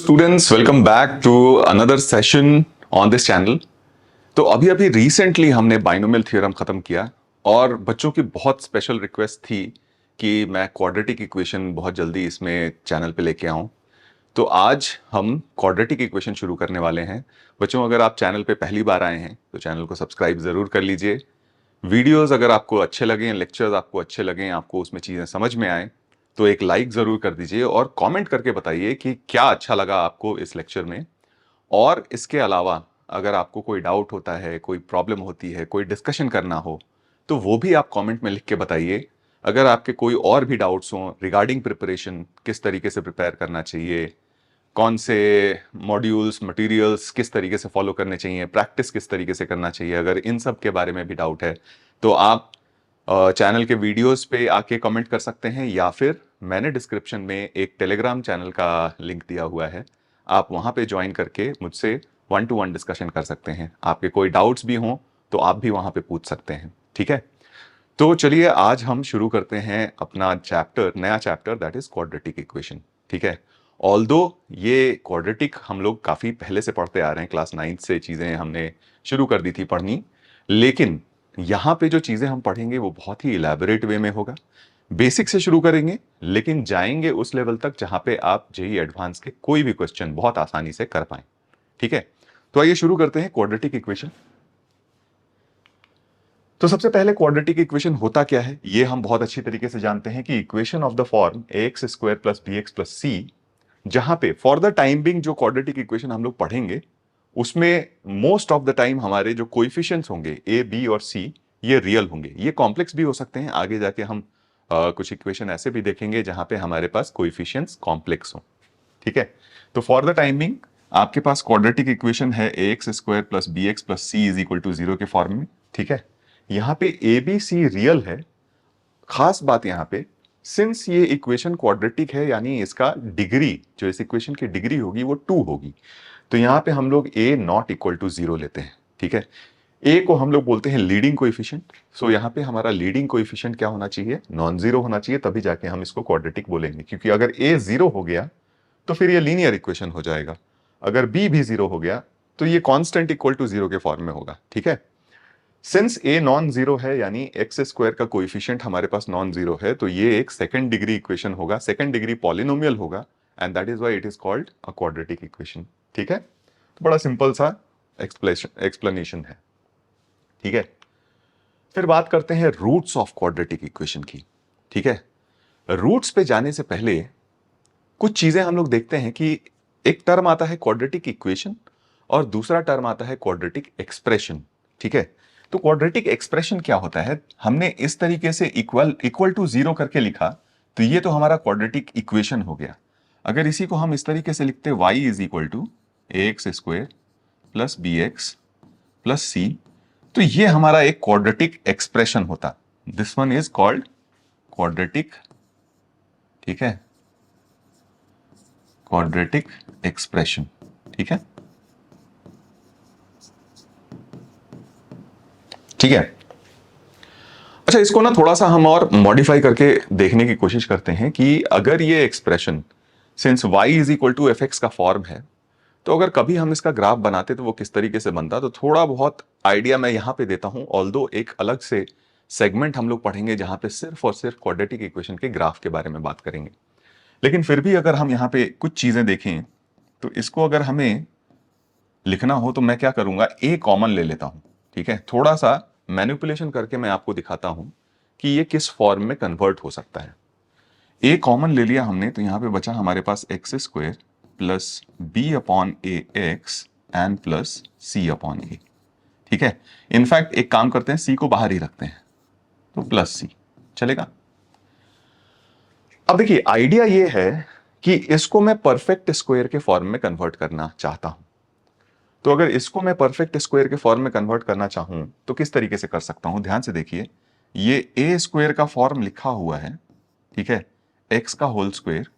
Students welcome back to another session on this channel. तो अभी अभी रिसेंटली हमने बाइनोमियल थ्योरम खत्म किया और बच्चों की बहुत स्पेशल रिक्वेस्ट थी कि मैं क्वाड्रेटिक इक्वेशन बहुत जल्दी इसमें चैनल पे लेके आऊं। तो आज हम क्वाड्रेटिक इक्वेशन शुरू करने वाले हैं। बच्चों, अगर आप चैनल पे पहली बार आए हैं तो चैनल को सब्सक्राइब जरूर कर लीजिए। वीडियोस अगर आपको अच्छे लगें, लेक्चर्स आपको अच्छे लगें, आपको उसमें चीज़ें समझ में आए तो एक लाइक ज़रूर कर दीजिए और कमेंट करके बताइए कि क्या अच्छा लगा आपको इस लेक्चर में। और इसके अलावा अगर आपको कोई डाउट होता है, कोई प्रॉब्लम होती है, कोई डिस्कशन करना हो तो वो भी आप कमेंट में लिख के बताइए। अगर आपके कोई और भी डाउट्स हों रिगार्डिंग प्रिपरेशन, किस तरीके से प्रिपेयर करना चाहिए, कौन से मॉड्यूल्स मटेरियल्स किस तरीके से फॉलो करने चाहिए, प्रैक्टिस किस तरीके से करना चाहिए, अगर इन सब के बारे में भी डाउट है तो आप चैनल के वीडियोस पे आके कमेंट कर सकते हैं, या फिर मैंने डिस्क्रिप्शन में एक टेलीग्राम चैनल का लिंक दिया हुआ है, आप वहां पे ज्वाइन करके मुझसे 1-to-1 डिस्कशन कर सकते हैं। आपके कोई डाउट्स भी हों तो आप भी वहां पे पूछ सकते हैं। ठीक है, तो चलिए आज हम शुरू करते हैं अपना चैप्टर, नया chapter, that is quadratic equation. ठीक है, ऑल्दो ये क्वाड्रेटिक हम लोग काफी पहले से पढ़ते आ रहे हैं, क्लास 9 से चीजें हमने शुरू कर दी थी पढ़नी, लेकिन यहाँ पे जो चीजें हम पढ़ेंगे वो बहुत ही इलेबोरेट वे में होगा। बेसिक से शुरू करेंगे लेकिन जाएंगे उस लेवल तक जहां पे आप जेई एडवांस के कोई भी क्वेश्चन बहुत आसानी से कर पाए। ठीक है, तो आइए शुरू करते हैं क्वाड्रेटिक इक्वेशन। तो सबसे पहले क्वाड्रेटिक इक्वेशन होता क्या है ये हम बहुत अच्छी तरीके से जानते हैं कि equation of the form ax square plus B x plus C, जहां पे फॉर द टाइम बिंग जो क्वाड्रेटिक इक्वेशन हम लोग पढ़ेंगे उसमें मोस्ट ऑफ द टाइम हमारे जो कोएफिशिएंट्स होंगे ए बी और सी ये रियल होंगे। ये कॉम्प्लेक्स भी हो सकते हैं, आगे जाके हम कुछ इक्वेशन ऐसे भी देखेंगे जहां पे हमारे पास कोएफिशिएंट्स कॉम्प्लेक्स हो। ठीक है, तो फॉर द टाइम बिंग आपके पास क्वाड्रेटिक इक्वेशन है ax square plus B x plus C is equal to 0 के फॉर्म में। ठीक है, यहां पे ए बी सी रियल है। खास बात यहां पे, सिंस ये इक्वेशन क्वाड्रेटिक है यानी इसका डिग्री, जो इस इक्वेशन की डिग्री होगी वो 2 होगी, तो यहां पे हम लोग a नॉट इक्वल टू 0 लेते हैं। ठीक है, a को हम लोग बोलते हैं लीडिंग कोएफिशिएंट। सो यहां पे हमारा लीडिंग कोएफिशिएंट क्या होना चाहिए, नॉन जीरो होना चाहिए, तभी जाके हम इसको क्वाड्रेटिक बोलेंगे। क्योंकि अगर a 0 हो गया तो फिर ये लीनियर इक्वेशन हो जाएगा, अगर b भी 0 हो गया तो ये कांस्टेंट इक्वल टू 0 के फॉर्म में होगा। ठीक है, सिंस ए नॉन जीरो है यानी एक्स स्क्वायर का कोएफिशिएंट हमारे पास नॉन जीरो है, तो ये एक सेकंड डिग्री इक्वेशन होगा, सेकंड डिग्री पॉलिनोमियल होगा, and that is why it is called a quadratic equation. ठीक है, तो बड़ा सिंपल सा एक्सप्लेनेशन है। ठीक है, फिर बात करते हैं रूट्स ऑफ क्वाड्रेटिक इक्वेशन की। ठीक है, रूट्स पे जाने से पहले कुछ चीजें हम लोग देखते हैं कि एक टर्म आता है क्वाड्रेटिक इक्वेशन और दूसरा टर्म आता है क्वाड्रेटिक एक्सप्रेशन। ठीक है, तो क्वाड्रेटिक एक्सप्रेशन क्या होता है, हमने इस तरीके से इक्वल इक्वल टू 0 करके लिखा तो ये तो हमारा क्वाड्रेटिक इक्वेशन हो गया। अगर इसी को हम इस तरीके से लिखते y is equal to A X square plus B x plus C, तो ये हमारा एक क्वाड्रेटिक एक्सप्रेशन होता। This one is called quadratic, ठीक है, क्वाड्रेटिक एक्सप्रेशन। ठीक है, ठीक है। अच्छा, इसको ना थोड़ा सा हम और मॉडिफाई करके देखने की कोशिश करते हैं कि अगर ये expression since y is equal to F X का फॉर्म है, तो अगर कभी हम इसका ग्राफ बनाते तो वो किस तरीके से बनता, तो थोड़ा बहुत आइडिया मैं यहां पे देता हूं। ऑल्दो एक अलग से सेगमेंट हम लोग पढ़ेंगे जहां पे सिर्फ और सिर्फ क्वाड्रेटिक इक्वेशन के ग्राफ के बारे में बात करेंगे, लेकिन फिर भी अगर हम यहाँ पे कुछ चीजें देखें तो इसको अगर हमें लिखना हो तो मैं क्या करूंगा, ए कॉमन ले लेता हूं। ठीक है, थोड़ा सा मैनिपुलेशन करके मैं आपको दिखाता हूं कि ये किस फॉर्म में कन्वर्ट हो सकता है। ए कॉमन ले लिया हमने तो यहां पे बचा हमारे पास X square plus B upon A X and plus C upon A. ठीक है, इनफैक्ट एक काम करते हैं, सी को बाहर ही रखते हैं तो प्लस सी चलेगा। अब देखिए आइडिया ये है कि इसको मैं परफेक्ट स्क्वायर के फॉर्म में कन्वर्ट करना चाहता हूं, तो अगर इसको मैं परफेक्ट स्क्वायर के फॉर्म में कन्वर्ट करना चाहूं तो किस तरीके से कर सकता हूं, ध्यान से देखिए। ये ए स्क्वायर का फॉर्म लिखा हुआ है, ठीक है, एक्स का होल स्क्वायर,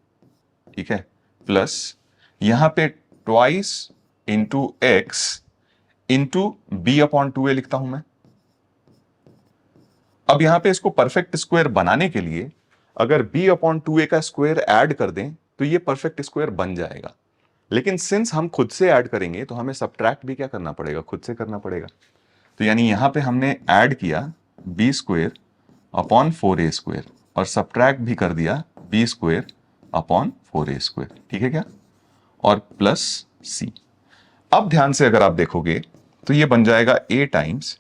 ठीक है, प्लस यहां पे twice into X into B upon 2a लिखता हूं मैं। अब यहां पे इसको परफेक्ट स्क्वायर बनाने के लिए अगर b अपॉन 2a का स्क्वायर ऐड कर दें तो ये परफेक्ट स्क्वायर बन जाएगा, लेकिन सिंस हम खुद से ऐड करेंगे तो हमें सब्ट्रैक्ट भी क्या करना पड़ेगा, खुद से करना पड़ेगा। तो यानी यहां पे हमने ऐड किया बी स्क्वेयर अपॉन 4a² और सब्ट्रैक्ट भी कर दिया बी स्क्वेयर अपॉन 4a², ठीक है क्या, और प्लस सी। अब ध्यान से अगर आप देखोगे तो ये बन जाएगा a टाइम्स,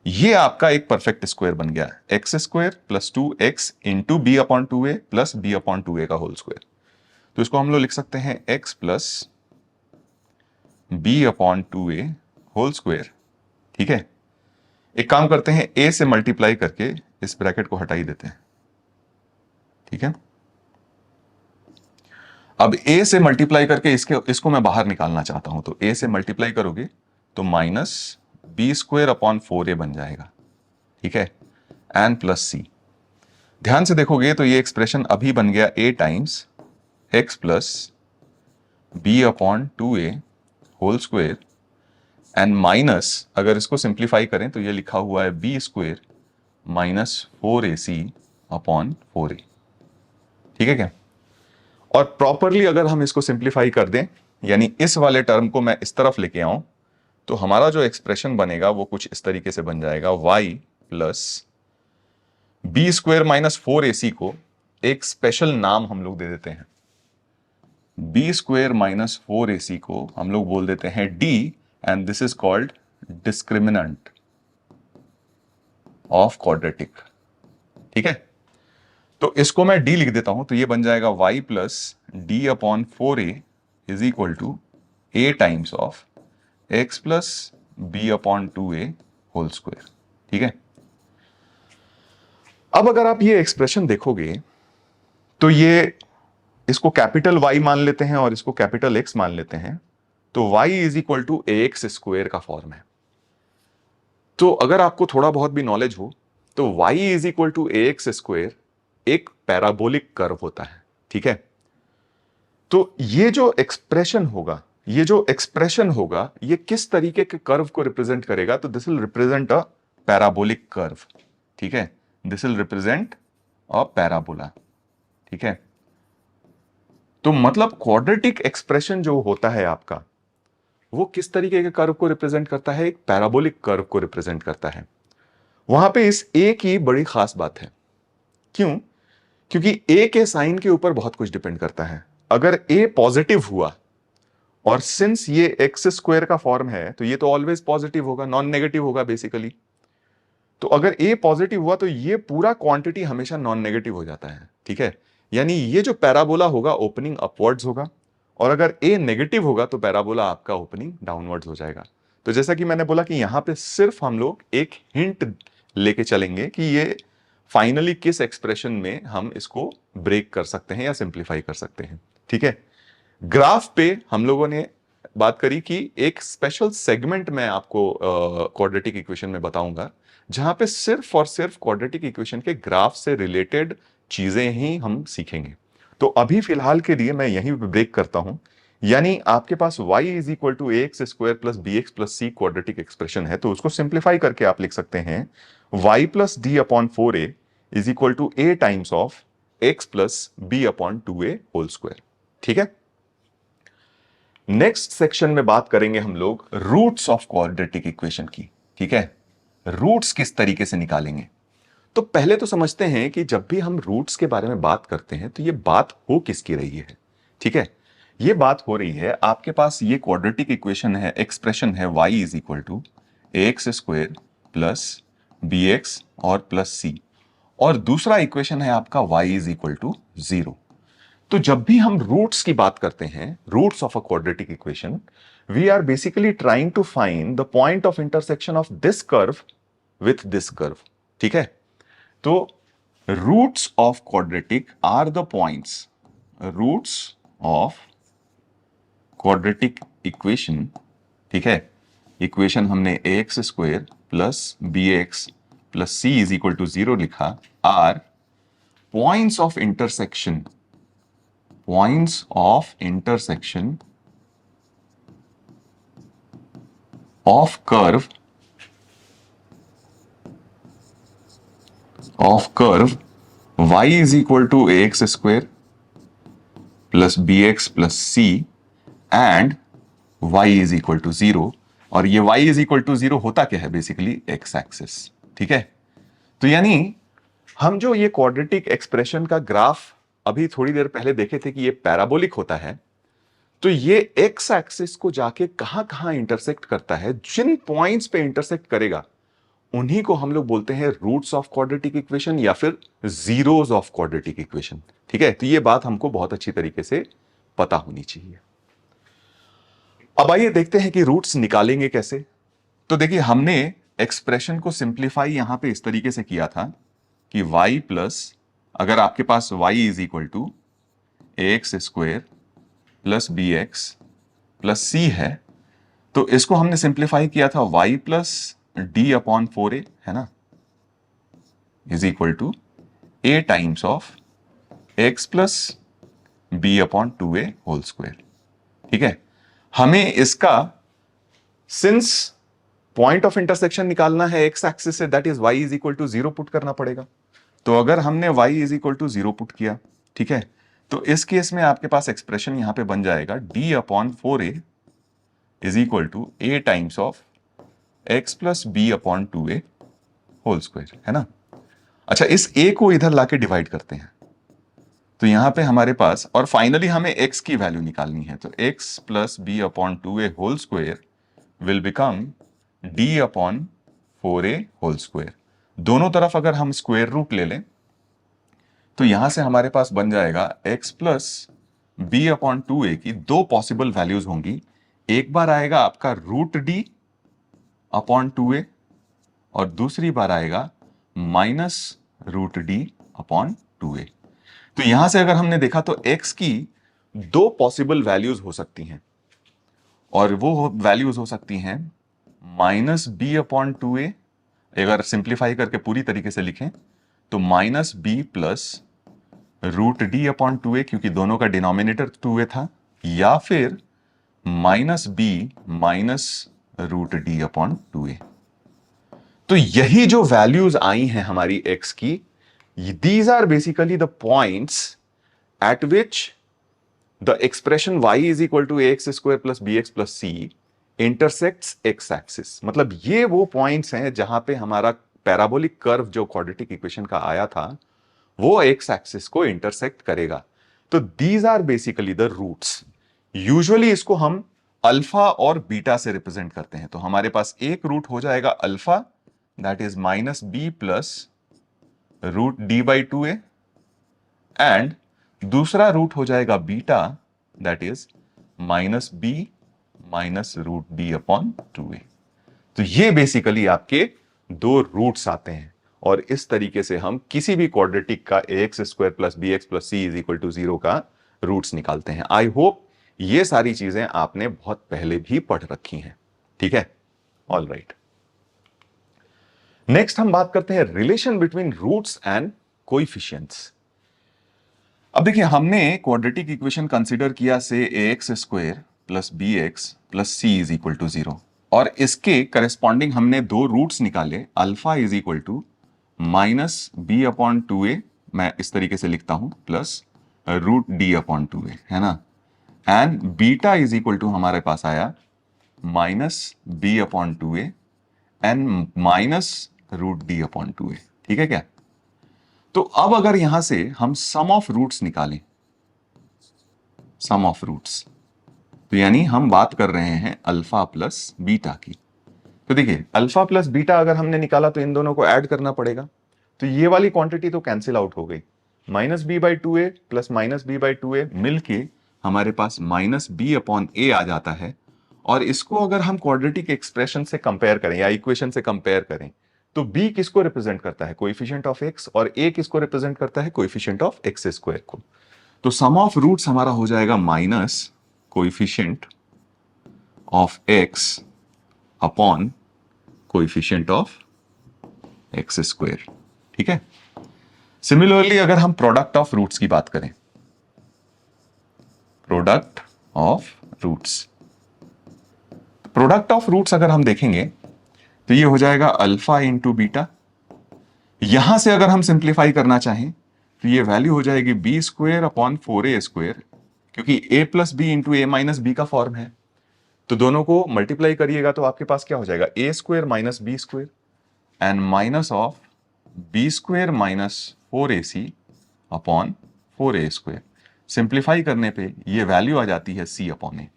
ये आपका एक परफेक्ट स्क्वायर बन गया, x² plus 2x into B upon 2a plus B upon 2a का होल स्क्वायर। तो इसको हम लोग लिख सकते हैं x plus B upon 2a whole square, ठीक है। एक काम करते हैं, a से मल्टीप्लाई करके इस ब्रैकेट को हटा ही देते हैं, ठीक है। अब a से मल्टीप्लाई करके इसको मैं बाहर निकालना चाहता हूं, तो a से मल्टीप्लाई करोगे तो माइनस b² अपॉन 4a बन जाएगा, ठीक है, एन प्लस सी। ध्यान से देखोगे तो ये एक्सप्रेशन अभी बन गया a times x plus B upon 2a whole square and minus, अगर इसको सिंप्लीफाई करें तो ये लिखा हुआ है b² minus 4ac upon 4a, ठीक है क्या। और प्रॉपरली अगर हम इसको सिंप्लीफाई कर दें, यानी इस वाले टर्म को मैं इस तरफ लेके आऊं, तो हमारा जो एक्सप्रेशन बनेगा वो कुछ इस तरीके से बन जाएगा, y plus b² minus 4ac को एक स्पेशल नाम हम लोग दे देते हैं, b² माइनस 4ac को हम लोग बोल देते हैं d, and this is called discriminant of quadratic, ठीक है। तो इसको मैं d लिख देता हूं, तो ये बन जाएगा y plus D upon 4a is equal to a times of x plus B upon 2a whole square, ठीक है। अब अगर आप ये एक्सप्रेशन देखोगे तो ये, इसको कैपिटल Y मान लेते हैं और इसको कैपिटल X मान लेते हैं, तो y is equal to ax² का फॉर्म है। तो अगर आपको थोड़ा बहुत भी नॉलेज हो तो y is equal to ax² एक पैराबोलिक कर्व होता है, ठीक है। तो ये जो एक्सप्रेशन होगा, ये किस तरीके के कर्व को रिप्रेजेंट करेगा, तो this will represent a parabolic curve, ठीक है, this will represent a parabola, ठीक है। तो मतलब क्वाड्रेटिक एक्सप्रेशन जो होता है आपका, वो किस तरीके के कर्व को रिप्रेजेंट करता है, एक पैराबोलिक कर्व को रिप्रेजेंट करता है। वहां पे इस a की बड़ी खास बात है, क्यों, क्योंकि a के साइन के ऊपर बहुत कुछ डिपेंड करता है। अगर a पॉजिटिव हुआ, और सिंस ये x² का फॉर्म है तो ये तो ऑलवेज पॉजिटिव होगा, नॉन नेगेटिव होगा बेसिकली। तो अगर a पॉजिटिव हुआ तो ये पूरा क्वांटिटी हमेशा नॉन नेगेटिव हो जाता है, ठीक है। यानी ये जो पैराबोला होगा ओपनिंग अपवर्ड्स होगा, और अगर a नेगेटिव होगा तो पैराबोला आपका ओपनिंग डाउनवर्ड्स हो जाएगा। तो जैसा कि मैंने बोला कि यहां पे सिर्फ हम लोग एक हिंट लेके चलेंगे कि ये फाइनली किस एक्सप्रेशन में हम इसको ब्रेक कर सकते हैं या सिंप्लीफाई कर सकते हैं, ठीक है। ग्राफ पे हम लोगों ने बात करी कि एक स्पेशल सेगमेंट मैं आपको क्वाड्रेटिक इक्वेशन में बताऊंगा, जहां पे सिर्फ और सिर्फ क्वाड्रेटिक इक्वेशन के ग्राफ से रिलेटेड चीजें ही हम सीखेंगे। तो अभी फिलहाल के लिए मैं यहीं ब्रेक करता हूं, यानी आपके पास y is equal to ax² plus bx plus c quadratic expression है, तो उसको सिंप्लीफाई करके आप लिख सकते हैं y plus D upon 4a is equal to a times of x plus b upon 2a whole square, ठीक है। नेक्स्ट सेक्शन में बात करेंगे हम लोग रूट्स ऑफ क्वाड्रेटिक इक्वेशन की, ठीक है। रूट्स किस तरीके से निकालेंगे, तो पहले तो समझते हैं कि जब भी हम रूट्स के बारे में बात करते हैं तो ये बात हो किसकी रही है, ठीक है। ये बात हो रही है, आपके पास ये क्वाड्रेटिक इक्वेशन है, एक्सप्रेशन है y is equal to ax² plus bx और प्लस c, और दूसरा इक्वेशन है आपका y इज इक्वल टू 0। तो जब भी हम रूट्स की बात करते हैं, roots of a quadratic equation, we are basically trying to find the point of intersection of this curve with this curve, ठीक है। तो roots of quadratic are the points, roots of quadratic equation, ठीक है। Equation हमने ax² plus bx plus c is equal to 0 लिखा, are points of intersection, points of intersection of curve y is equal to ax² plus bx plus c and y is equal to 0, और ये y is equal to 0 होता क्या है, basically x axis. ठीक है, तो यानी हम जो ये क्वाड्रेटिक एक्सप्रेशन का ग्राफ अभी थोड़ी देर पहले देखे थे कि ये पैराबोलिक होता है, तो ये x एक्सिस को जाके कहां कहां इंटरसेक्ट करता है, जिन पॉइंट्स पे इंटरसेक्ट करेगा उन्हीं को हम लोग बोलते हैं रूट्स ऑफ क्वाड्रेटिक इक्वेशन या फिर जीरोस ऑफ क्वाड्रेटिक इक्वेशन। ठीक है, तो ये बात हमको बहुत अच्छी तरीके से पता होनी चाहिए। अब आइए देखते हैं कि रूट्स निकालेंगे कैसे। तो देखिए, हमने एक्सप्रेशन को सिंप्लीफाई यहां पे इस तरीके से किया था कि y प्लस, अगर आपके पास y is equal to X square plus B x plus C है, तो इसको हमने सिंप्लीफाई किया था y plus D upon 4a, है ना, is equal to a times of x plus B upon 2a whole square. ठीक है, हमें इसका सिंस पॉइंट ऑफ इंटरसेक्शन निकालना है x एक्सिस से, that is y is equal to 0 put करना पड़ेगा। तो अगर हमने y is equal to 0 put किया, ठीक है, तो इस केस में आपके पास एक्सप्रेशन यहां पे बन जाएगा d upon 4a is equal to a times of x plus B upon 2a whole square, है ना। अच्छा, इस a को इधर लाके डिवाइड करते हैं, तो यहां पे हमारे पास, और फाइनली हमें x की वैल्यू निकालनी है, तो x plus B upon 2a whole square will become d upon 4a whole square. दोनों तरफ अगर हम स्क्वायर रूट ले लें तो यहां से हमारे पास बन जाएगा x plus B upon 2a की दो पॉसिबल वैल्यूज होंगी। एक बार आएगा आपका रूट d अपॉन 2a और दूसरी बार आएगा minus root d upon 2a। तो यहां से अगर हमने देखा तो x की दो पॉसिबल वैल्यूज हो सकती हैं, और वो वैल्यूज हो सकती हैं माइनस बी अपॉन 2a, अगर सिंप्लीफाई करके पूरी तरीके से लिखें तो minus B plus root D upon 2a, क्योंकि दोनों का डिनोमिनेटर 2a था, या फिर minus B minus root D upon 2a। तो यही जो वैल्यूज आई हैं हमारी x की, these are basically the points at which the expression y is equal to ax square plus bx plus c intersects x axis. मतलब ये वो points हैं जहां पे हमारा पैराबोलिक कर्व जो क्वाड्रेटिक इक्वेशन का आया था वो x एक्सिस को इंटरसेक्ट करेगा। तो these are basically the roots. Usually इसको हम अल्फा और बीटा से रिप्रेजेंट करते हैं। तो हमारे पास एक रूट हो जाएगा alpha, that is minus B plus root d by 2a, and दूसरा रूट हो जाएगा beta, that is minus B minus root D upon 2a। तो ये बेसिकली आपके दो रूट्स आते हैं, और इस तरीके से हम किसी भी क्वाड्रेटिक का ax square plus B x plus C is equal to 0 का रूट्स निकालते हैं। आई होप ये सारी चीजें आपने बहुत पहले भी पढ़ रखी हैं। ठीक है, ऑल राइट। नेक्स्ट हम बात करते हैं relation between roots and coefficients. अब देखिए, हमने क्वाड्रेटिक इक्वेशन कंसीडर किया से ax square plus B x plus C is equal to 0, और इसके करस्पॉन्डिंग हमने दो रूट्स निकाले, alpha is equal to minus B upon 2a, मैं इस तरीके से लिखता हूं, plus root D upon 2a, है ना, and beta is equal to हमारे पास आया minus B upon 2a and minus root D upon 2a। ठीक है क्या? तो अब अगर यहां से हम सम ऑफ रूट्स निकालें, सम ऑफ रूट्स, तो यानी हम बात कर रहे हैं अल्फा प्लस बीटा की। तो देखिए, अल्फा प्लस बीटा अगर हमने निकाला तो इन दोनों को ऐड करना पड़ेगा, तो ये वाली क्वांटिटी तो कैंसिल आउट हो गई। Minus B by 2a plus minus B by 2a मिलके हमारे पास माइनस बी अपॉन ए आ जाता है। और इसको अगर हम क्वाड्रेटिक एक्सप्रेशन से कंपेयर करें या इक्वेशन से कंपेयर करें, तो b किसको रिप्रेजेंट करता है? कोएफिशिएंट ऑफ x, और a किसको रिप्रेजेंट करता है? कोएफिशिएंट ऑफ x स्क्वायर को। तो सम ऑफ रूट्स हमारा हो जाएगा minus coefficient of x upon coefficient of x square. ठीक है। सिमिलरली अगर हम प्रोडक्ट ऑफ रूट्स की बात करें, product of roots, product of roots अगर हम देखेंगे तो ये हो जाएगा अल्फा इंटू बीटा। यहां से अगर हम सिंप्लीफाई करना चाहें तो ये वैल्यू हो जाएगी b square upon 4a square, क्योंकि a plus b into a minus b का फॉर्म है। तो दोनों को मल्टीप्लाई करिएगा तो आपके पास क्या हो जाएगा, A square minus B square and minus of B square minus 4ac upon 4a square. Simplify करने पे ये वैल्यू आ जाती है c अपॉन ए।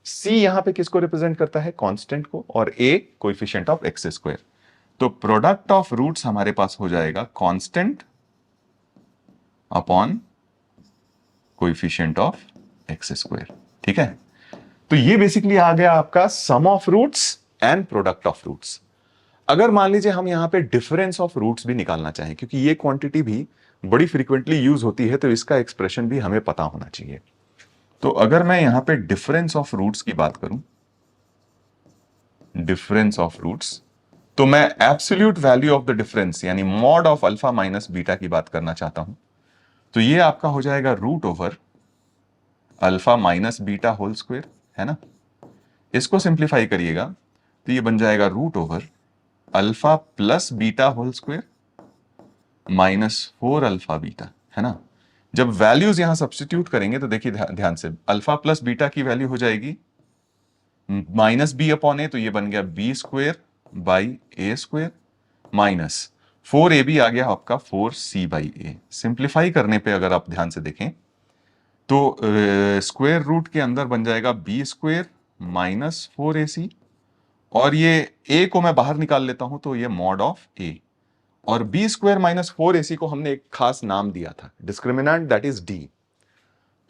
c यहां पे किसको रिप्रेजेंट करता है, कांस्टेंट को, और a coefficient of X square. तो प्रोडक्ट ऑफ रूट्स हमारे पास हो जाएगा constant upon coefficient of X square. ठीक है, तो ये बेसिकली आ गया आपका sum of roots and product of roots. अगर मान लीजिए हम यहां पे डिफरेंस ऑफ रूट्स भी निकालना चाहें, क्योंकि ये क्वांटिटी भी बड़ी फ्रीक्वेंटली यूज होती है, तो इसका एक्सप्रेशन भी हमें पता होना चाहिए। तो अगर मैं यहां पे डिफरेंस ऑफ रूट्स की बात करूं, डिफरेंस ऑफ रूट्स, तो मैं absolute value of the difference यानी mod of alpha minus beta की बात करना चाहता हूं। तो ये आपका हो जाएगा root over alpha minus beta whole square, है ना। इसको सिंप्लीफाई करिएगा तो ये बन जाएगा root over alpha plus beta whole square minus 4 alpha beta, है ना। जब वैल्यूज यहां सब्स्टिट्यूट करेंगे तो देखिए ध्यान से, अल्फा प्लस बीटा की वैल्यू हो जाएगी माइनस बी अपॉन ए, तो ये बन गया b square by a square minus 4ab आ गया आपका 4c बाई ए। सिंप्लीफाई करने पे अगर आप ध्यान से देखें तो स्क्वायर रूट के अंदर बन जाएगा बी स्क्वायर माइनस 4ac, और ये a को मैं बाहर निकाल लेता हूं तो ये मॉड ऑफ a, और बी स्क्वायर माइनस 4ac को हमने एक खास नाम दिया था, डिस्क्रिमिनेंट, दैट इज d।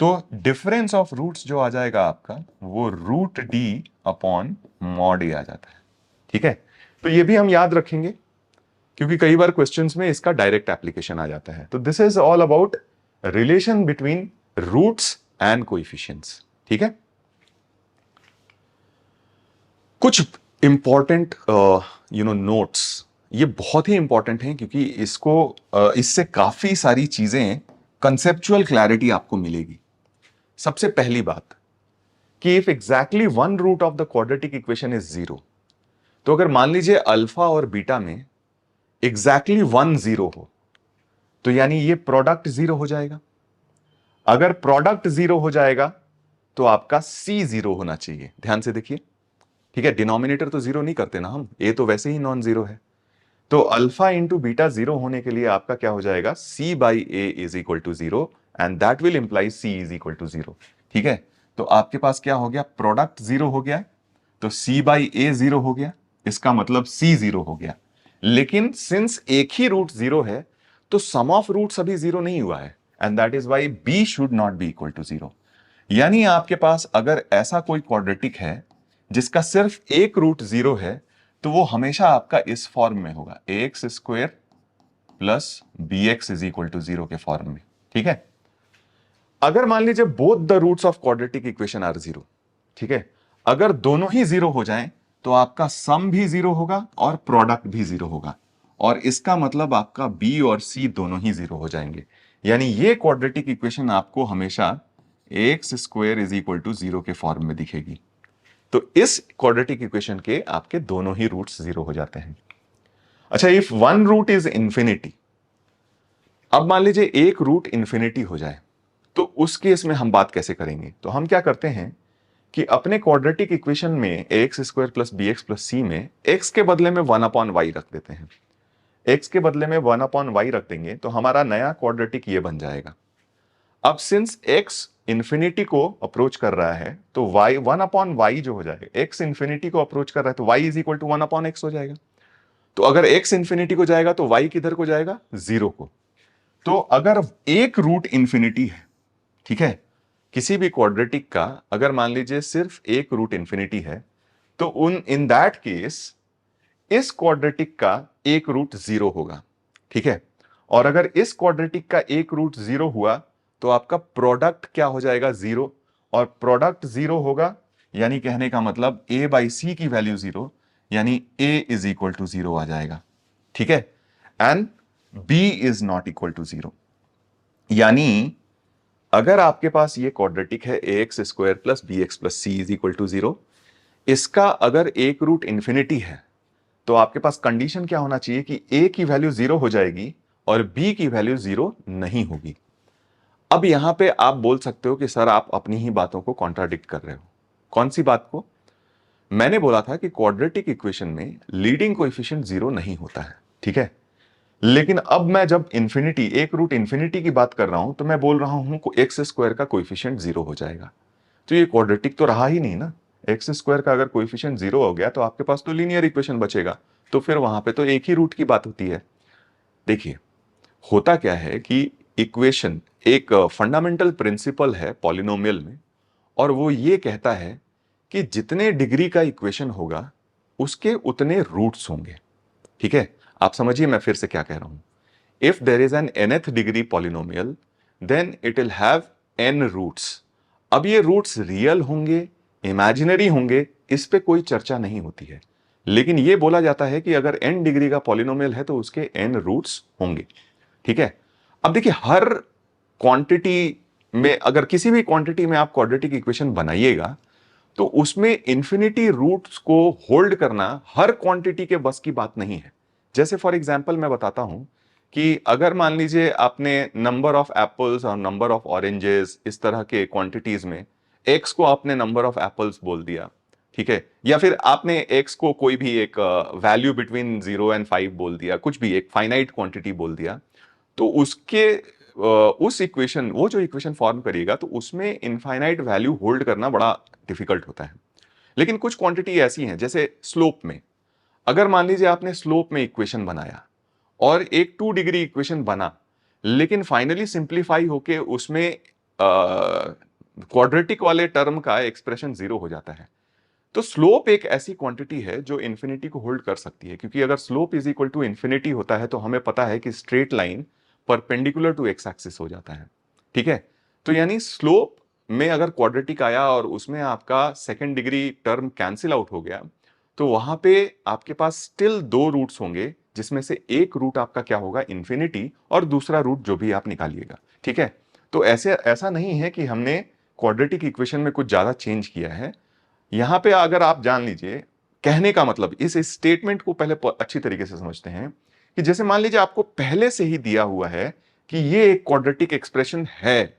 तो डिफरेंस ऑफ रूट्स जो आ जाएगा आपका वो root d upon mod a आ जाता है। ठीक है, तो ये भी हम याद रखेंगे क्योंकि कई बार क्वेश्चंस में इसका डायरेक्ट एप्लीकेशन आ जाता है। तो this is all about relation between roots and coefficients. ठीक है, कुछ इंपॉर्टेंट नोट्स, ये बहुत ही इंपॉर्टेंट हैं क्योंकि इससे काफी सारी चीजें, कंसेप्चुअल क्लैरिटी आपको मिलेगी। सबसे पहली बात कि if exactly one root of the quadratic equation is 0, तो अगर मान लीजिए अल्फा और बीटा में एग्जैक्टली 1 0 हो तो यानी ये प्रोडक्ट 0 हो जाएगा। अगर प्रोडक्ट 0 हो जाएगा तो आपका c 0 होना चाहिए। ध्यान से देखिए, ठीक है, डिनोमिनेटर तो 0 नहीं करते ना हम, a तो वैसे ही नॉन जीरो है। तो अल्फा इंटू बीटा 0 होने के लिए आपका क्या हो जाएगा, c by a is equal to 0 and that will imply c is equal to 0। ठीक है, तो आपके पास क्या हो गया, प्रोडक्ट 0 हो गया, तो c बाई ए 0 हो गया, इसका मतलब c 0 हो गया। लेकिन सिंस एक ही रूट 0 है तो सम ऑफ रूट्स अभी 0 नहीं हुआ है, and that is why b should not be equal to 0। यानी आपके पास अगर ऐसा कोई क्वाड्रेटिक है जिसका सिर्फ एक रूट 0 है तो वो हमेशा आपका इस फॉर्म में होगा, ax square plus bx is equal to 0 के फॉर्म में। ठीक है, अगर मान लीजिए both the roots of quadratic equation are 0, ठीक है, अगर दोनों ही 0 हो जाएं तो आपका सम भी 0 होगा और प्रोडक्ट भी 0 होगा, और इसका मतलब आपका b और c दोनों ही 0 हो जाएंगे। यानी ये क्वाड्रेटिक इक्वेशन आपको हमेशा ax square is equal to 0 के फॉर्म में दिखेगी। तो इस क्वाड्रेटिक इक्वेशन के आपके दोनों ही रूट्स 0 हो जाते हैं। अच्छा, if one root is infinity, अब मान लीजिए एक रूट इंफिनिटी हो जाए तो उस केस में हम बात कैसे करेंगे। तो हम क्या करते हैं कि अपने क्वाड्रेटिक इक्वेशन में ax square plus bx plus c में x के बदले में 1 अपॉन y रख देते हैं। x के बदले में 1 अपॉन y रख देंगे तो हमारा नया क्वाड्रेटिक ये बन जाएगा। अब सिंस x इंफिनिटी को अप्रोच कर रहा है तो y 1 अपॉन y जो हो जाएगा, x इंफिनिटी को अप्रोच कर रहा है तो y is equal to 1 upon x हो जाएगा। तो अगर x इंफिनिटी को जाएगा तो y किधर को जाएगा, 0 को। तो अगर एक रूट इंफिनिटी है, ठीक है, किसी भी क्वाड्रेटिक का अगर मान लीजिए सिर्फ एक रूट इंफिनिटी है तो इन दैट केस इस क्वाड्रेटिक का एक रूट 0 होगा। ठीक है, और अगर इस क्वाड्रेटिक का एक रूट 0 हुआ तो आपका प्रोडक्ट क्या हो जाएगा, 0, और प्रोडक्ट 0 होगा यानी कहने का मतलब a बाई सी की वैल्यू 0, यानी a इज इक्वल टू 0 आ जाएगा। ठीक है, and b is not equal to 0। यानी अगर आपके पास ये क्वाड्रेटिक है ax square plus bx plus c is equal to 0, इसका अगर एक रूट इंफिनिटी है तो आपके पास कंडीशन क्या होना चाहिए कि a की वैल्यू 0 हो जाएगी और b की वैल्यू 0 नहीं होगी। अब यहां पे आप बोल सकते हो कि सर आप अपनी ही बातों को कॉन्ट्राडिक्ट कर रहे हो। कौन सी बात को? मैंने बोला था कि क्वाड्रेटिक इक्वेशन में लीडिंग कोएफिशिएंट जीरो नहीं होता है, ठीक है। लेकिन अब मैं जब इंफिनिटी, एक रूट इंफिनिटी की बात कर रहा हूं, तो मैं बोल रहा हूं को एक्स स्क्वायर का कोएफिशिएंट जीरो हो जाएगा। तो ये क्वाड्रेटिक तो रहा ही नहीं ना। एक्स स्क्वायर का अगर कोएफिशिएंट जीरो हो गया तो आपके पास तो लीनियर इक्वेशन बचेगा, तो फिर वहां पे तो एक ही रूट की बात होती है। देखिए, होता क्या है कि इक्वेशन एक फंडामेंटल प्रिंसिपल है पॉलिनोमियल में, और वो ये कहता है कि जितने डिग्री का इक्वेशन होगा उसके उतने रूट्स होंगे, ठीक है। आप समझिए मैं फिर से क्या कह रहा हूं। If there is an nth degree polynomial then it will have n roots. अब ये रूट्स रियल होंगे, इमेजिनरी होंगे, इस पे कोई चर्चा नहीं होती है, लेकिन ये बोला जाता है कि अगर n डिग्री का पॉलिनोमियल है तो उसके n रूट्स होंगे, ठीक है। अब देखिए, हर क्वांटिटी में, अगर किसी भी क्वांटिटी में आप क्वाड्रेटिक इक्वेशन बनाइएगा तो उसमें इंफिनिटी रूट्स को होल्ड करना हर क्वांटिटी के बस की बात नहीं है। जैसे फॉर एग्जांपल मैं बताता हूं कि अगर मान लीजिए आपने नंबर ऑफ एप्पल्स और नंबर ऑफ ऑरेंजेस, इस तरह के क्वांटिटीज में एक्स को आपने नंबर ऑफ एप्पल्स बोल दिया, ठीक है, या फिर आपने एक्स को कोई भी एक वैल्यू बिटवीन 0 और 5 बोल दिया, कुछ भी एक फाइनाइट क्वांटिटी बोल दिया, तो उसके उस इक्वेशन, वो जो इक्वेशन फॉर्म करिएगा तो उसमें इनफाइनाइट वैल्यू होल्ड करना बड़ा डिफिकल्ट होता है। लेकिन कुछ क्वांटिटी ऐसी हैं, जैसे स्लोप में, अगर मान लीजिए आपने स्लोप में इक्वेशन बनाया और एक 2 डिग्री इक्वेशन बना, लेकिन फाइनली सिंप्लीफाई होके उसमें क्वाड्रेटिक वाले टर्म का एक्सप्रेशन जीरो हो जाता है, तो स्लोप एक ऐसी क्वांटिटी है जो इंफिनिटी को होल्ड कर सकती है, क्योंकि अगर slope is equal to infinity होता है तो हमें पता है कि straight line perpendicular to x axis हो जाता है, ठीक है। तो यानी स्लोप में अगर क्वाड्रेटिक आया और उसमें आपका second degree term cancel out हो गया, तो वहां पे आपके पास स्टिल दो रूट्स होंगे, जिसमें से एक रूट आपका क्या होगा, इंफिनिटी, और दूसरा रूट जो भी आप निकालिएगा, ठीक है। तो ऐसे ऐसा नहीं है कि हमने क्वाड्रेटिक इक्वेशन में कुछ ज्यादा चेंज किया है। यहां पे अगर आप जान लीजिए, कहने का मतलब, इस स्टेटमेंट को पहले अच्छी तरीके से समझते हैं कि जैसे मान लीजिए आपको पहले से ही दिया हुआ है कि ये एक क्वाड्रेटिक एक्सप्रेशन है,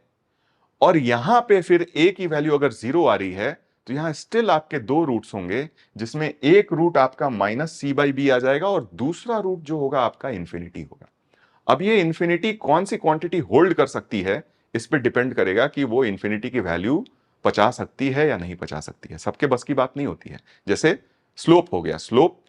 और यहां पे फिर a की वैल्यू अगर 0 आ रही है तो यहां स्टिल आपके दो रूट्स होंगे, जिसमें एक रूट आपका -c/b आ जाएगा और दूसरा रूट जो होगा आपका इंफिनिटी होगा। अब ये इंफिनिटी कौन सी क्वांटिटी होल्ड कर सकती है, इस पे डिपेंड करेगा कि वो इंफिनिटी की वैल्यू पचा सकती है या नहीं पचा सकती है। सबके बस की बात नहीं होती है। जैसे स्लोप हो गया, स्लोप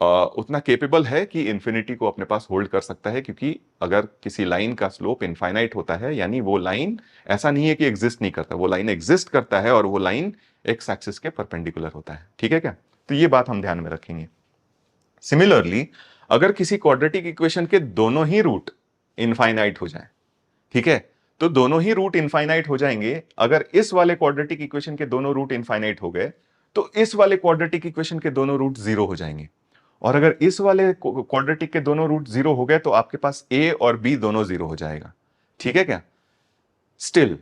उतना केपेबल है कि इंफिनिटी को अपने पास होल्ड कर सकता है, क्योंकि अगर किसी लाइन का स्लोप इनफाइनाइट होता है, यानी वो लाइन ऐसा नहीं है कि एग्जिस्ट नहीं करता, वो लाइन एग्जिस्ट करता है और वो लाइन एक्स एक्सिस के परपेंडिकुलर होता है, ठीक है क्या। तो ये बात हम ध्यान में रखेंगे। सिमिलरली, अगर किसी क्वाड्रेटिक इक्वेशन के दोनों ही रूट इनफाइनाइट हो जाए, ठीक है, तो दोनों ही रूट इनफाइनाइट हो जाएंगे। अगर इस वाले क्वाड्रेटिक इक्वेशन के दोनों रूट इनफाइनाइट हो गए तो इस वाले क्वाड्रेटिक इक्वेशन के दोनों रूट जीरो हो जाएंगे, और अगर इस वाले क्वाड्रेटिक के दोनों रूट जीरो हो गए तो आपके पास ए और बी दोनों जीरो हो जाएगा, ठीक है क्या। स्टिल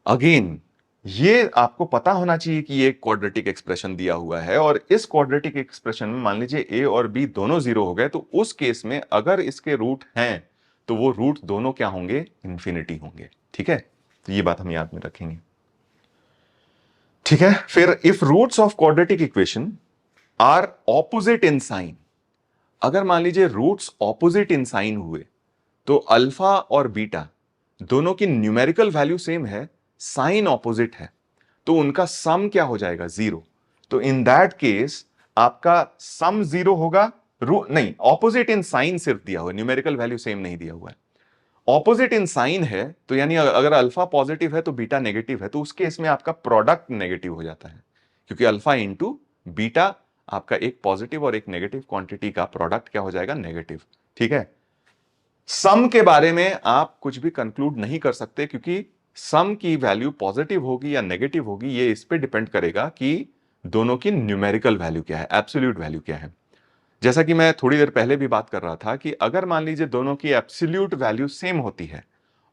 अगेन, ये आपको पता होना चाहिए कि ये क्वाड्रेटिक एक्सप्रेशन दिया हुआ है, और इस क्वाड्रेटिक एक्सप्रेशन में मान लीजिए ए और बी दोनों जीरो हो गए, तो उस केस में अगर इसके रूट हैं तो वो रूट दोनों क्या होंगे, इंफिनिटी होंगे, ठीक है। तो ये बात हम याद में रखेंगे, ठीक है। फिर if roots of quadratic equation are opposite in sign, अगर मान लीजिए रूट्स ऑपोजिट इन साइन हुए, तो अल्फा और बीटा दोनों की न्यूमेरिकल वैल्यू सेम है, साइन ऑपोजिट है, तो उनका सम क्या हो जाएगा, जीरो। तो इन दैट केस आपका सम जीरो होगा। रू नहीं, ऑपोजिट इन साइन सिर्फ दिया हुआ है, न्यूमेरिकल वैल्यू सेम नहीं दिया हुआ है। ऑपोजिट इन साइन है तो यानी अगर अल्फा पॉजिटिव है तो बीटा नेगेटिव है, तो उस केस में आपका प्रोडक्ट नेगेटिव हो जाता है, क्योंकि अल्फा इंटू बीटा आपका एक पॉजिटिव और एक नेगेटिव क्वांटिटी का प्रोडक्ट क्या हो जाएगा, नेगेटिव, ठीक है। सम के बारे में आप कुछ भी कंक्लूड नहीं कर सकते, क्योंकि सम की वैल्यू पॉजिटिव होगी या नेगेटिव होगी, ये इस पे डिपेंड करेगा कि दोनों की न्यूमेरिकल वैल्यू क्या है, एब्सोल्यूट वैल्यू क्या है। जैसा कि मैं थोड़ी देर पहले भी बात कर रहा था कि अगर मान लीजिए दोनों की एब्सोल्यूट वैल्यू सेम होती है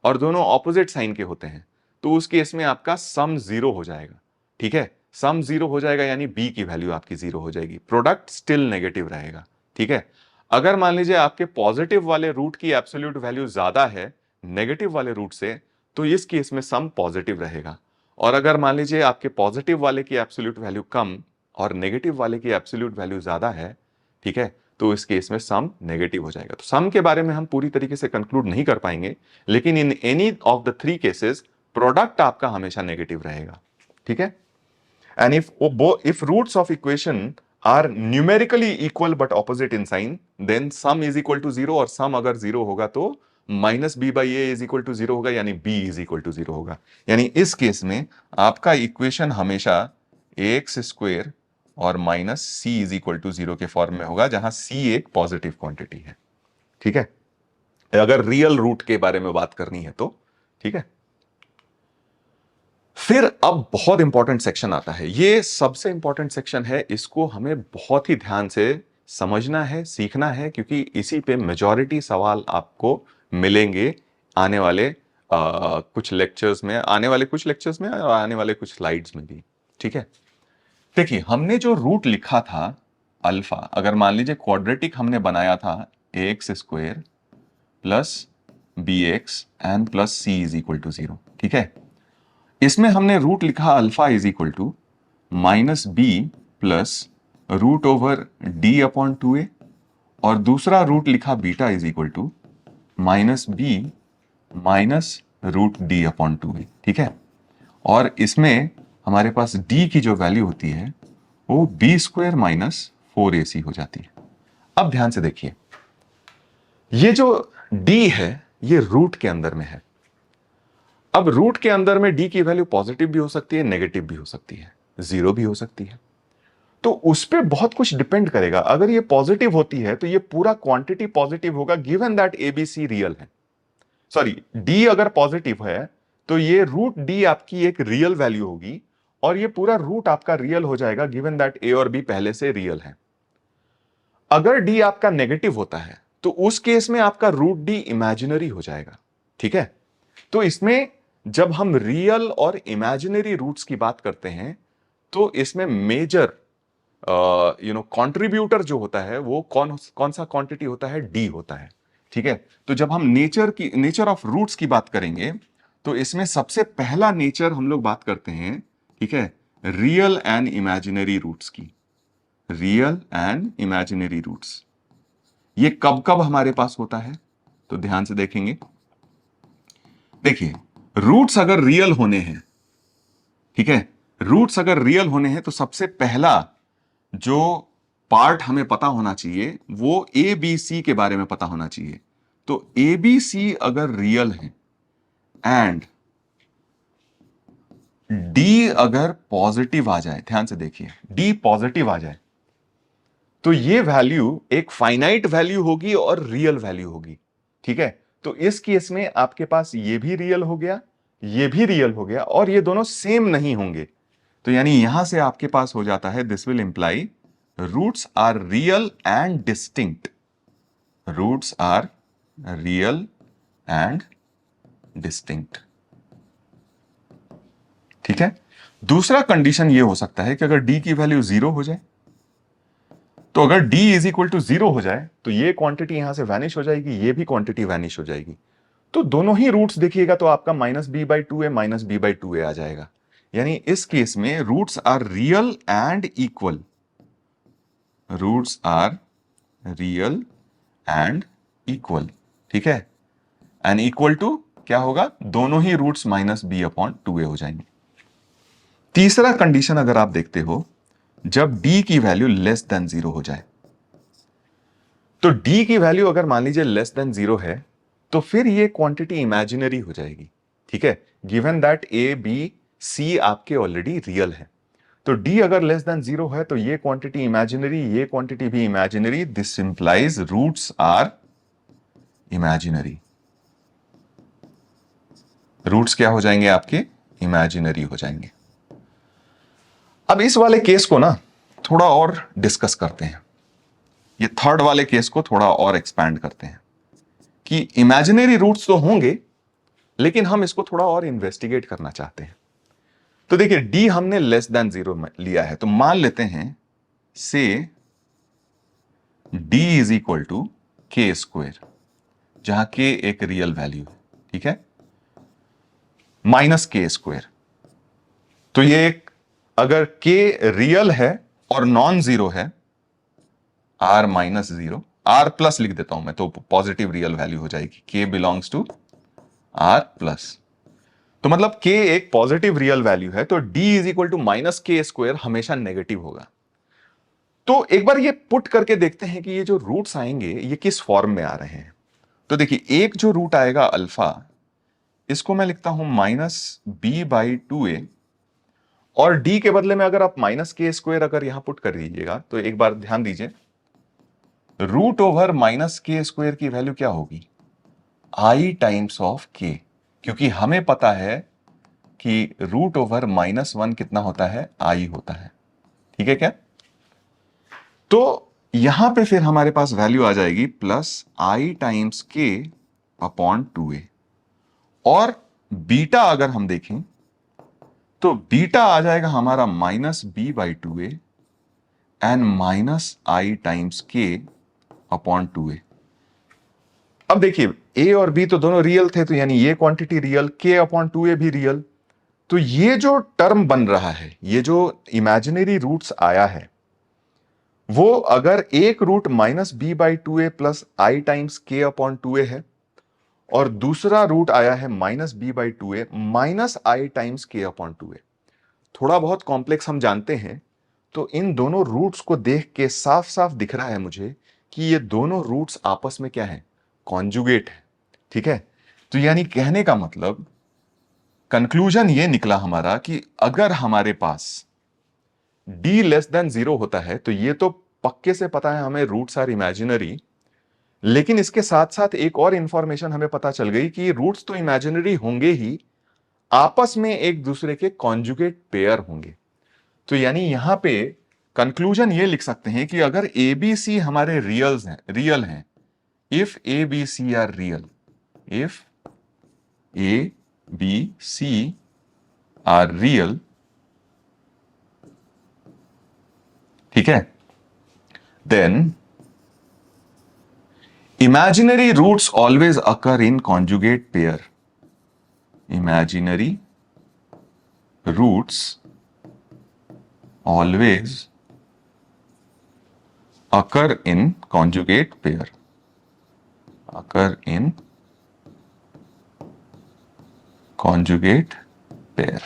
और दोनों ऑपोजिट साइन के होते हैं, तो उस केस में आपका सम जीरो हो जाएगा, ठीक है। सम जीरो हो जाएगा यानी बी की वैल्यू आपकी जीरो हो जाएगी, प्रोडक्ट स्टिल नेगेटिव रहेगा, ठीक है। अगर मान लीजिए आपके पॉजिटिव वाले रूट की एब्सोल्यूट वैल्यू ज्यादा है नेगेटिव वाले रूट से, तो इस केस में सम पॉजिटिव रहेगा। और अगर मान लीजिए आपके पॉजिटिव वाले की एब्सोल्यूट वैल्यू कम और नेगेटिव वाले की एब्सोल्यूट वैल्यू ज्यादा है, ठीक है, तो इस केस में सम नेगेटिव हो जाएगा। तो सम के बारे में हम पूरी तरीके से कंक्लूड नहीं कर पाएंगे, लेकिन in any of the three cases product आपका हमेशा नेगेटिव रहेगा, ठीक है। And if roots of equation are numerically equal but opposite in sign, then sum is equal to zero, और सम अगर जीरो होगा तो minus B by a is equal to zero होगा, यानी b is equal to zero होगा। यानी इस case में आपका इक्वेशन हमेशा एक्स स्क्वेयर और minus c is equal to zero के फॉर्म में होगा, जहां सी एक पॉजिटिव क्वांटिटी है, ठीक है, अगर रियल रूट के बारे में बात करनी है तो, ठीक है। फिर अब बहुत इंपॉर्टेंट सेक्शन आता है, ये सबसे इंपॉर्टेंट सेक्शन है, इसको हमें बहुत ही ध्यान से समझना है, सीखना है, क्योंकि इसी पे मेजॉरिटी सवाल आपको मिलेंगे आने वाले कुछ लेक्चर्स में, और आने वाले कुछ स्लाइड्स में भी, ठीक है। देखिए, हमने जो रूट लिखा था अल्फा, अगर मान लीजिए क्वाड्रेटिक हमने बनाया था X square plus B X and plus C is equal to zero, ठीक है, इसमें हमने रूट लिखा alpha is equal to minus B plus root over D upon two A, और दूसरा रूट लिखा beta is equal to minus B minus root D upon two A, ठीक है। और इसमें हमारे पास d की जो वैल्यू होती है वो बी स्क्वायर माइनस 4ac हो जाती है। अब ध्यान से देखिए, ये जो d है ये रूट के अंदर में है। अब रूट के अंदर में d की वैल्यू पॉजिटिव भी हो सकती है, नेगेटिव भी हो सकती है, जीरो भी हो सकती है, तो उस पर बहुत कुछ डिपेंड करेगा। अगर ये पॉजिटिव होती है तो ये पूरा क्वांटिटी पॉजिटिव होगा, given that a b c real है। सॉरी, d अगर पॉजिटिव है तो ये रूट d आपकी एक रियल वैल्यू होगी, और ये पूरा रूट आपका रियल हो जाएगा, गिवन दैट a और b पहले से रियल है। अगर d आपका नेगेटिव होता है तो उस केस में आपका रूट d इमेजिनरी हो जाएगा, ठीक है। तो इसमें जब हम रियल और इमेजिनरी रूट्स की बात करते हैं तो इसमें मेजर कंट्रीब्यूटर जो होता है वो कौन कौन सा क्वांटिटी होता है, d होता है, ठीक है। तो जब हम नेचर ऑफ रूट्स की बात करेंगे तो इसमें सबसे पहला नेचर हम लोग बात करते हैं, ठीक है, रियल एंड इमेजिनरी रूट्स की। रियल एंड इमेजिनरी रूट्स ये कब कब हमारे पास होता है, तो ध्यान से देखेंगे। देखिए, रूट्स अगर रियल होने हैं, ठीक है, रूट्स अगर रियल होने हैं तो सबसे पहला जो पार्ट हमें पता होना चाहिए वो ए बी सी के बारे में पता होना चाहिए। तो ए बी सी अगर रियल है एंड डी अगर पॉजिटिव आ जाए, ध्यान से देखिए, डी पॉजिटिव आ जाए तो ये वैल्यू एक फाइनाइट वैल्यू होगी और रियल वैल्यू होगी, ठीक है। तो इस केस में आपके पास ये भी रियल हो गया, ये भी रियल हो गया, और ये दोनों सेम नहीं होंगे। तो यानी यहां से आपके पास हो जाता है, this will imply roots are real and distinct. Roots are real and distinct, ठीक है। दूसरा कंडीशन ये हो सकता है कि अगर d की वैल्यू जीरो हो जाए, तो अगर d is equal to zero हो जाए तो ये क्वांटिटी यहां से वैनिश हो जाएगी, ये भी क्वांटिटी वैनिश हो जाएगी। तो दोनों ही रूट्स देखिएगा तो आपका minus B by two A minus B by two A आ जाएगा। यानी इस केस में roots are real and equal. Roots are real and equal, ठीक है। एंड इक्वल टू क्या होगा, दोनों ही roots minus B upon two A हो जाएंगे। तीसरा कंडीशन अगर आप देखते हो, जब d की वैल्यू लेस देन जीरो हो जाए, तो d की वैल्यू अगर मान लीजिए लेस देन जीरो है तो फिर ये क्वांटिटी इमेजिनरी हो जाएगी, ठीक है, given that a b c आपके ऑलरेडी रियल है। तो d अगर लेस देन जीरो है तो ये क्वांटिटी इमेजिनरी, ये क्वांटिटी भी imaginary, this implies roots are imaginary. Roots क्या हो जाएंगे आपके, इमेजिनरी हो जाएंगे। अब इस वाले केस को ना थोड़ा और डिस्कस करते हैं, ये थर्ड वाले केस को थोड़ा और एक्सपैंड करते हैं कि इमेजिनरी रूट्स तो होंगे लेकिन हम इसको थोड़ा और इन्वेस्टिगेट करना चाहते हैं। तो देखिए, d हमने लेस देन जीरो लिया है, तो मान लेते हैं से d इज इक्वल टू के स्क्वायर, जहां k एक रियल वैल्यू है, ठीक है। Minus k square. तो ये एक, अगर के रियल है और नॉन जीरो है, R minus zero, R plus लिख देता हूं मैं, तो पॉजिटिव रियल वैल्यू हो जाएगी, के बिलोंग्स टू आर प्लस। तो मतलब के एक पॉजिटिव रियल वैल्यू है, तो d is equal to minus k square हमेशा नेगेटिव होगा। तो एक बार ये पुट करके देखते हैं कि ये जो रूट्स आएंगे ये किस फॉर्म में आ रहे हैं। तो देखिए, एक जो रूट आएगा अल्फा, इसको मैं लिखता हूं -b/2a, और डी के बदले में अगर आप माइनस के स्क्वायर अगर यहां पुट कर दीजिएगा, तो एक बार ध्यान दीजिए, root over minus k square की वैल्यू क्या होगी, आई टाइम्स ऑफ के, क्योंकि हमें पता है कि रूट ओवर -1 कितना होता है, आई होता है। ठीक है क्या? तो यहां पे फिर हमारे पास वैल्यू आ जाएगी +i/k/2a, और बीटा अगर हम देखें तो बीटा आ जाएगा हमारा -b/2a एंड -i/k/2a। अब देखिए, a और b तो दोनों रियल थे, तो यानी ये क्वांटिटी रियल, k/2a भी रियल। तो ये जो टर्म बन रहा है, ये जो इमेजिनरी रूट्स आया है, वो अगर एक रूट -b/2a प्लस i/k/2a है, और दूसरा रूट आया है -b/2a -i/k/2a, थोड़ा बहुत कॉम्प्लेक्स हम जानते हैं, तो इन दोनों रूट्स को देख के साफ साफ दिख रहा है मुझे कि ये दोनों रूट्स आपस में क्या है, कॉन्जुगेट है। ठीक है? तो यानी कहने का मतलब, कंक्लूजन ये निकला हमारा कि अगर हमारे पास d लेस देन 0 होता है, तो ये तो पक्के से पता है हमें रूट्स आर इमेजिनरी, लेकिन इसके साथ साथ एक और इंफॉर्मेशन हमें पता चल गई कि रूट्स तो इमेजिनरी होंगे ही, आपस में एक दूसरे के कॉन्जुगेट पेयर होंगे। तो यानी यहां पे कंक्लूजन ये लिख सकते हैं कि अगर ए बी सी हमारे रियल हैं, if a b c are real, if a b c are real, ठीक है, then imaginary roots always occur in conjugate pair. Imaginary roots always occur in conjugate pair. Occur in conjugate pair.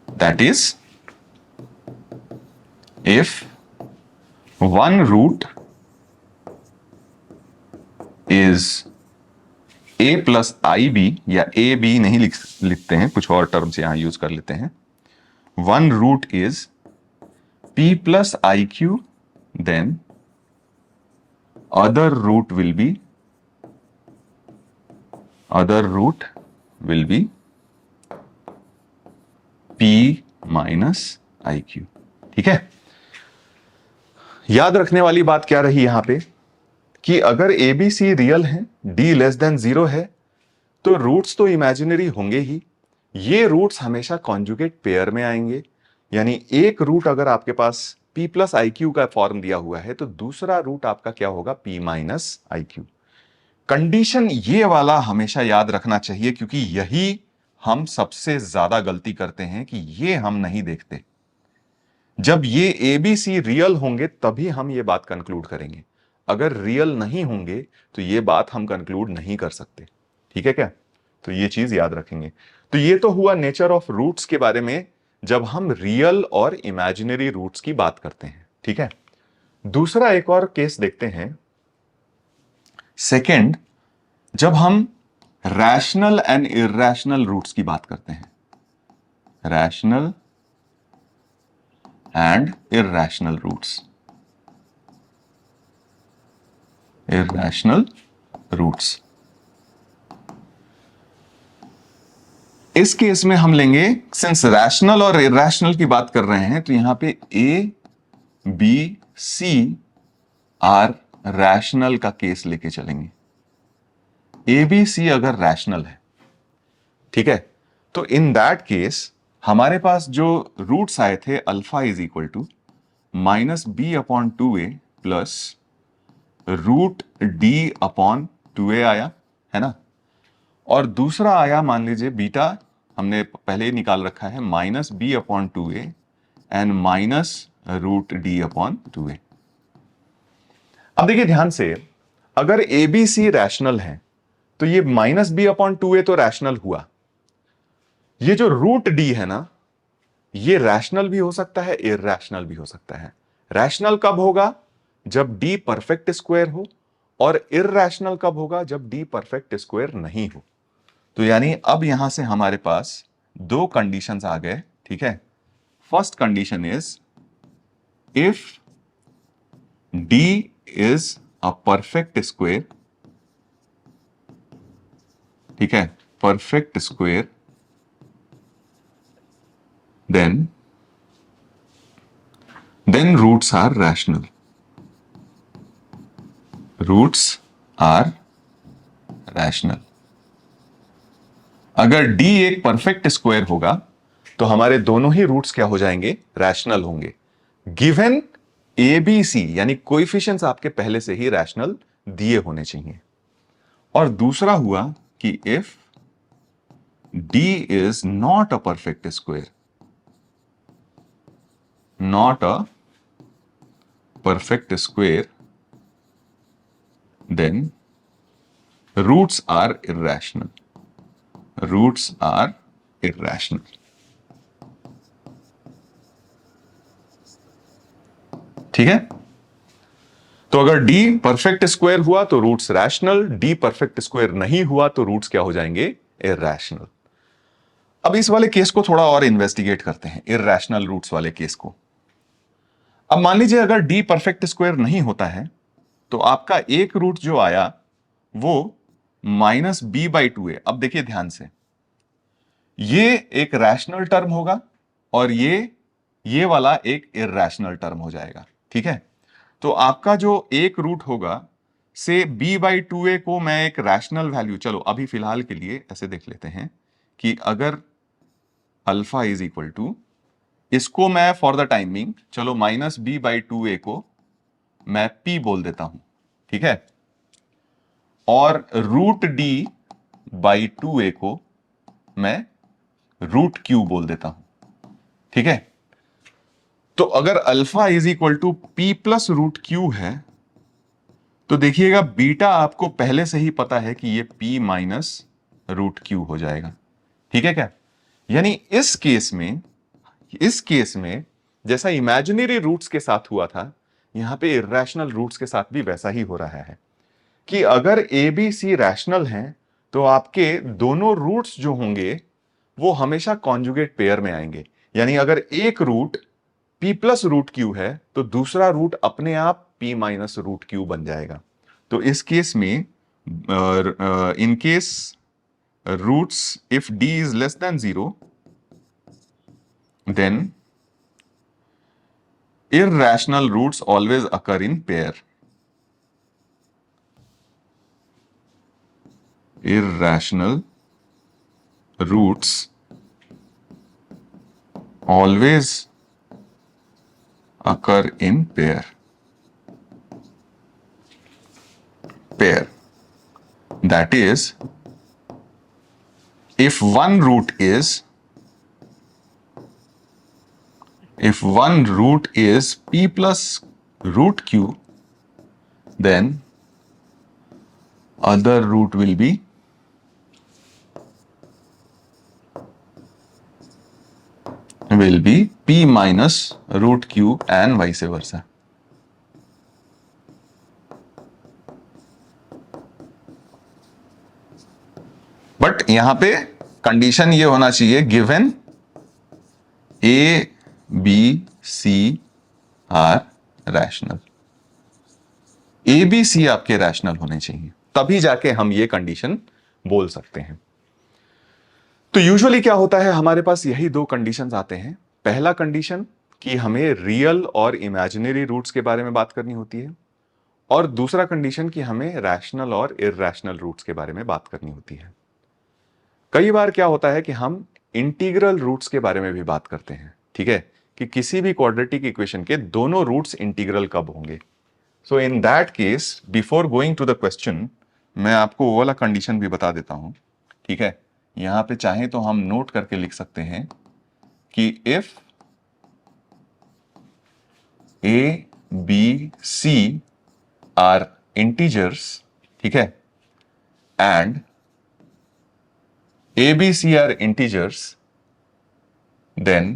That is, if one root is a plus ib, या a b नहीं लिखते हैं, कुछ और terms यहां use कर लेते हैं, one root is p plus iq, then other root will be p minus iq। ठीक है? याद रखने वाली बात क्या रही यहां पे, कि अगर ए बी सी रियल है, डी लेस देन 0 है, तो रूट्स तो इमेजिनरी होंगे ही, ये रूट्स हमेशा कॉन्जुगेट पेयर में आएंगे। यानी एक रूट अगर आपके पास p प्लस आई क्यू का फॉर्म दिया हुआ है, तो दूसरा रूट आपका क्या होगा, p minus I Q. Condition ये वाला हमेशा याद रखना चाहिए, क्योंकि यही हम सबसे ज्यादा गलती करते हैं कि ये हम नहीं देखते। जब ये ए बी सी रियल होंगे तभी हम ये बात कंक्लूड करेंगे, अगर रियल नहीं होंगे तो ये बात हम कंक्लूड नहीं कर सकते। ठीक है क्या? तो ये चीज याद रखेंगे। तो ये तो हुआ नेचर ऑफ रूट्स के बारे में, जब हम रियल और इमेजिनरी रूट्स की बात करते हैं। ठीक है? दूसरा एक और केस देखते हैं, सेकंड, जब हम रैशनल एंड इरैशनल रूट्स की बात करते हैं, rational and irrational roots, irrational roots। इस केस में हम लेंगे, सिंस रैशनल और इरैशनल की बात कर रहे हैं, तो यहां पे a b c are rational का केस लेके चलेंगे। ए बी सी अगर रैशनल है, ठीक है, तो इन दैट केस हमारे पास जो रूट्स आए थे, alpha is equal to -b/2a plus root d/2a आया है ना, और दूसरा आया, मान लीजिए बीटा हमने पहले ही निकाल रखा है, -b/2a एंड -√d/2a। अब देखिए ध्यान से, अगर ए बी सी रैशनल है तो ये -b/2a तो रैशनल हुआ। ये जो √d है ना, ये रैशनल भी हो सकता है, इररैशनल भी हो सकता है। रैशनल कब होगा? जब d परफेक्ट स्क्वायर हो, और इररैशनल कब होगा? जब d परफेक्ट स्क्वायर नहीं हो। तो यानी अब यहां से हमारे पास दो कंडीशंस आ गए, ठीक है। First condition is if d is a perfect square, ठीक है, perfect square, then roots are rational. Roots are rational. अगर d एक परफेक्ट स्क्वायर होगा तो हमारे दोनों ही रूट्स क्या हो जाएंगे? रैशनल होंगे। गिवन ए बी सी, यानी कोएफिशिएंट्स आपके पहले से ही रैशनल दिए होने चाहिए। और दूसरा हुआ कि if d is not a perfect square, not a perfect square, then roots are irrational. Roots are irrational. ठीक है। तो अगर d परफेक्ट स्क्वायर हुआ तो roots rational, d perfect square नहीं हुआ तो रूट्स क्या हो जाएंगे? इररैशनल। अब इस वाले केस को थोड़ा और इन्वेस्टिगेट करते हैं, इररैशनल रूट्स वाले केस को। अब मान लीजिए अगर d परफेक्ट स्क्वायर नहीं होता है तो आपका एक रूट जो आया वो -b/2a। अब देखिए ध्यान से, ये एक रैशनल टर्म होगा और ये वाला एक इररैशनल टर्म हो जाएगा, ठीक है। तो आपका जो एक रूट होगा से b/2a को मैं एक रैशनल वैल्यू, चलो अभी फिलहाल के लिए ऐसे देख लेते हैं कि अगर अल्फा इज इक्वल टू, इसको मैं फॉर द टाइमिंग चलो -b/2a को मैं p बोल देता हूं, ठीक है, और √d/2a को मैं √q बोल देता हूं, ठीक है। तो अगर alpha is equal to p plus √q है तो देखिएगा बीटा आपको पहले से ही पता है कि ये p माइनस √q हो जाएगा, ठीक है क्या। यानी इस केस में जैसा इमेजिनरी रूट्स के साथ हुआ था, यहां पे इररैशनल रूट्स के साथ भी वैसा ही हो रहा है कि अगर ए बी सी रैशनल हैं तो आपके दोनों रूट्स जो होंगे वो हमेशा कॉन्जुगेट पेयर में आएंगे। यानी अगर एक रूट p प्लस √q है तो दूसरा रूट अपने आप p माइनस √q बन जाएगा। तो इस केस में in case roots if d is less than 0, then irrational roots always occur in pair. Irrational roots always occur in pair. That is, if one root is p plus √q, then other root will be p minus √q and vice versa. But यहां पे condition ये होना चाहिए, given a b c are rational. A b c आपके rational होने चाहिए, तभी जाके हम ये कंडीशन बोल सकते हैं। तो यूजुअली क्या होता है, हमारे पास यही दो कंडीशंस आते हैं। पहला कंडीशन कि हमें रियल और इमेजिनरी रूट्स के बारे में बात करनी होती है, और दूसरा कंडीशन कि हमें रैशनल और इररैशनल रूट्स के बारे में बात करनी होती है। कई बार क्या होता है कि हम इंटीग्रल रूट्स के बारे में भी बात करते हैं, ठीक है, कि किसी भी क्वाड्रेटिक इक्वेशन के दोनों रूट्स इंटीग्रल कब होंगे। So in that case, before going to the question, मैं आपको वो वाला कंडीशन भी बता देता हूं ठीक है, यहां पे चाहे तो हम नोट करके लिख सकते हैं कि if a b c are integers, ठीक है, and a b c are integers, then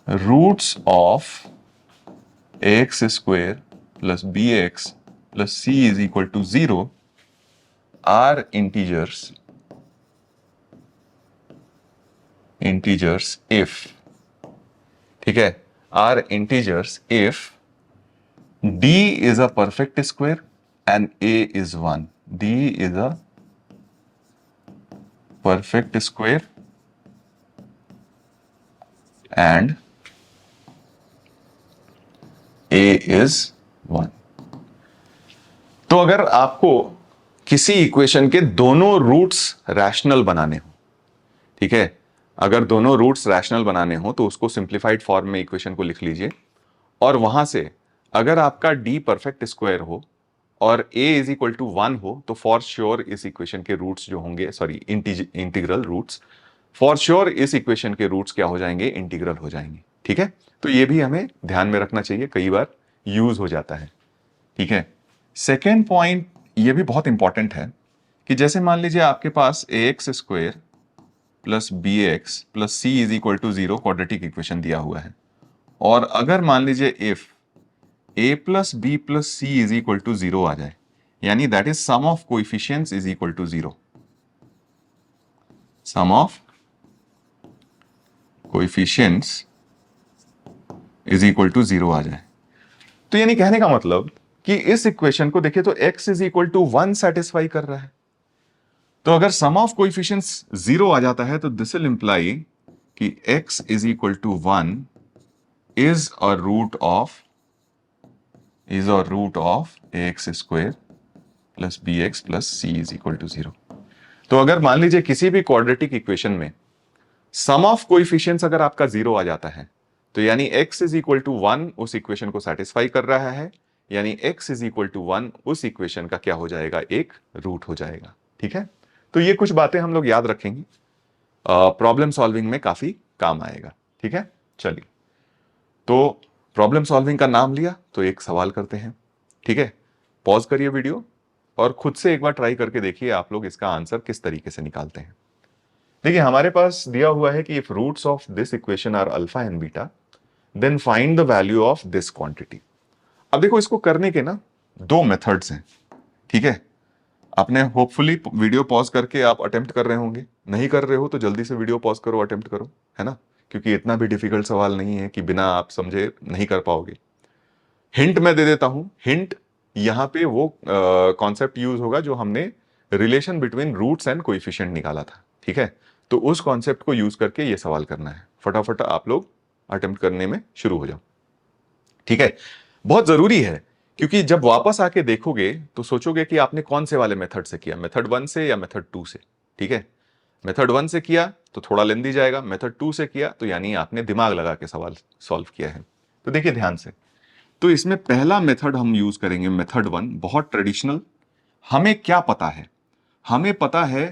roots of ax square plus bx plus c is equal to 0 are integers if, ठीक है, are integers if d is a perfect square and a is 1. d is a perfect square and a is 1. तो अगर आपको किसी equation के दोनों roots rational बनाने हो, ठीक है, अगर दोनों रूट्स रैशनल बनाने हो तो उसको सिंप्लीफाइड फॉर्म में इक्वेशन को लिख लीजिए, और वहां से अगर आपका d परफेक्ट स्क्वायर हो और a इज इक्वल टू 1 हो तो फॉर श्योर इस इक्वेशन के रूट्स जो होंगे, sorry integral roots, for sure इस इक्वेशन के रूट्स क्या हो जाएंगे, इंटीग्रल हो जाएंगे। ठीक है, तो ये भी हमें ध्यान में रखना चाहिए, कई बार यूज हो जाता है। ठीक है, सेकेंड पॉइंट ये भी बहुत इंपॉर्टेंट है कि जैसे मान लीजिए आपके पास ax square plus B x plus C is equal to 0 quadratic equation दिया हुआ है, और अगर मान लीजिए if a plus b plus C is equal to 0 आ जाए, यानी that is sum of coefficients is equal to 0, sum of coefficients is equal to 0 आ जाए, तो यानी कहने का मतलब कि इस इक्वेशन को देखिए तो x is equal to 1 satisfy कर रहा है। तो अगर सम ऑफ कोएफिशिएंट्स 0 आ जाता है तो दिस विल इंप्लाई कि x is equal to 1 is a root of ax square plus bx plus c is equal to 0। तो अगर मान लीजिए किसी भी क्वाड्रेटिक इक्वेशन में सम ऑफ कोएफिशिएंट्स अगर आपका 0 आ जाता है तो यानी x इज इक्वल टू 1 उस इक्वेशन को सेटिस्फाई कर रहा है, यानी x इज इक्वल टू 1 उस इक्वेशन का क्या हो जाएगा, एक रूट हो जाएगा। ठीक है, तो ये कुछ बातें हम लोग याद रखेंगे, प्रॉब्लम सॉल्विंग में काफी काम आएगा। ठीक है, चलिए, तो प्रॉब्लम सॉल्विंग का नाम लिया तो एक सवाल करते हैं। ठीक है, पॉज करिए वीडियो और खुद से एक बार ट्राई करके देखिए आप लोग इसका आंसर किस तरीके से निकालते हैं। देखिए हमारे पास दिया हुआ है कि if roots of this equation are alpha and beta then find the value of this quantity. अब देखो इसको करने के ना दो मेथड्स हैं। ठीक है, आपने होपफुली वीडियो पॉज करके आप अटेम्प्ट कर रहे होंगे, नहीं कर रहे हो तो जल्दी से वीडियो पॉज करो, अटेम्प्ट करो, है ना, क्योंकि इतना भी डिफिकल्ट सवाल नहीं है कि बिना आप समझे नहीं कर पाओगे। हिंट मैं दे देता हूं, हिंट यहां पे वो कॉन्सेप्ट यूज होगा जो हमने relation between roots and coefficient निकाला था। ठीक है, तो उस कॉन्सेप्ट को यूज करके ये सवाल करना है। फटाफट आप लोग अटेम्प्ट करने में शुरू हो जाओ। ठीक है, बहुत जरूरी है क्योंकि जब वापस आके देखोगे तो सोचोगे कि आपने कौन से वाले मेथड से किया, मेथड 1 से या मेथड 2 से। ठीक है, मेथड 1 से किया तो थोड़ा लेंदी जाएगा, मेथड 2 से किया तो यानी आपने दिमाग लगा के सवाल सॉल्व किया है। तो देखिए ध्यान से, तो इसमें पहला मेथड हम यूज करेंगे मेथड 1, बहुत ट्रेडिशनल। हमें क्या पता है, हमें पता है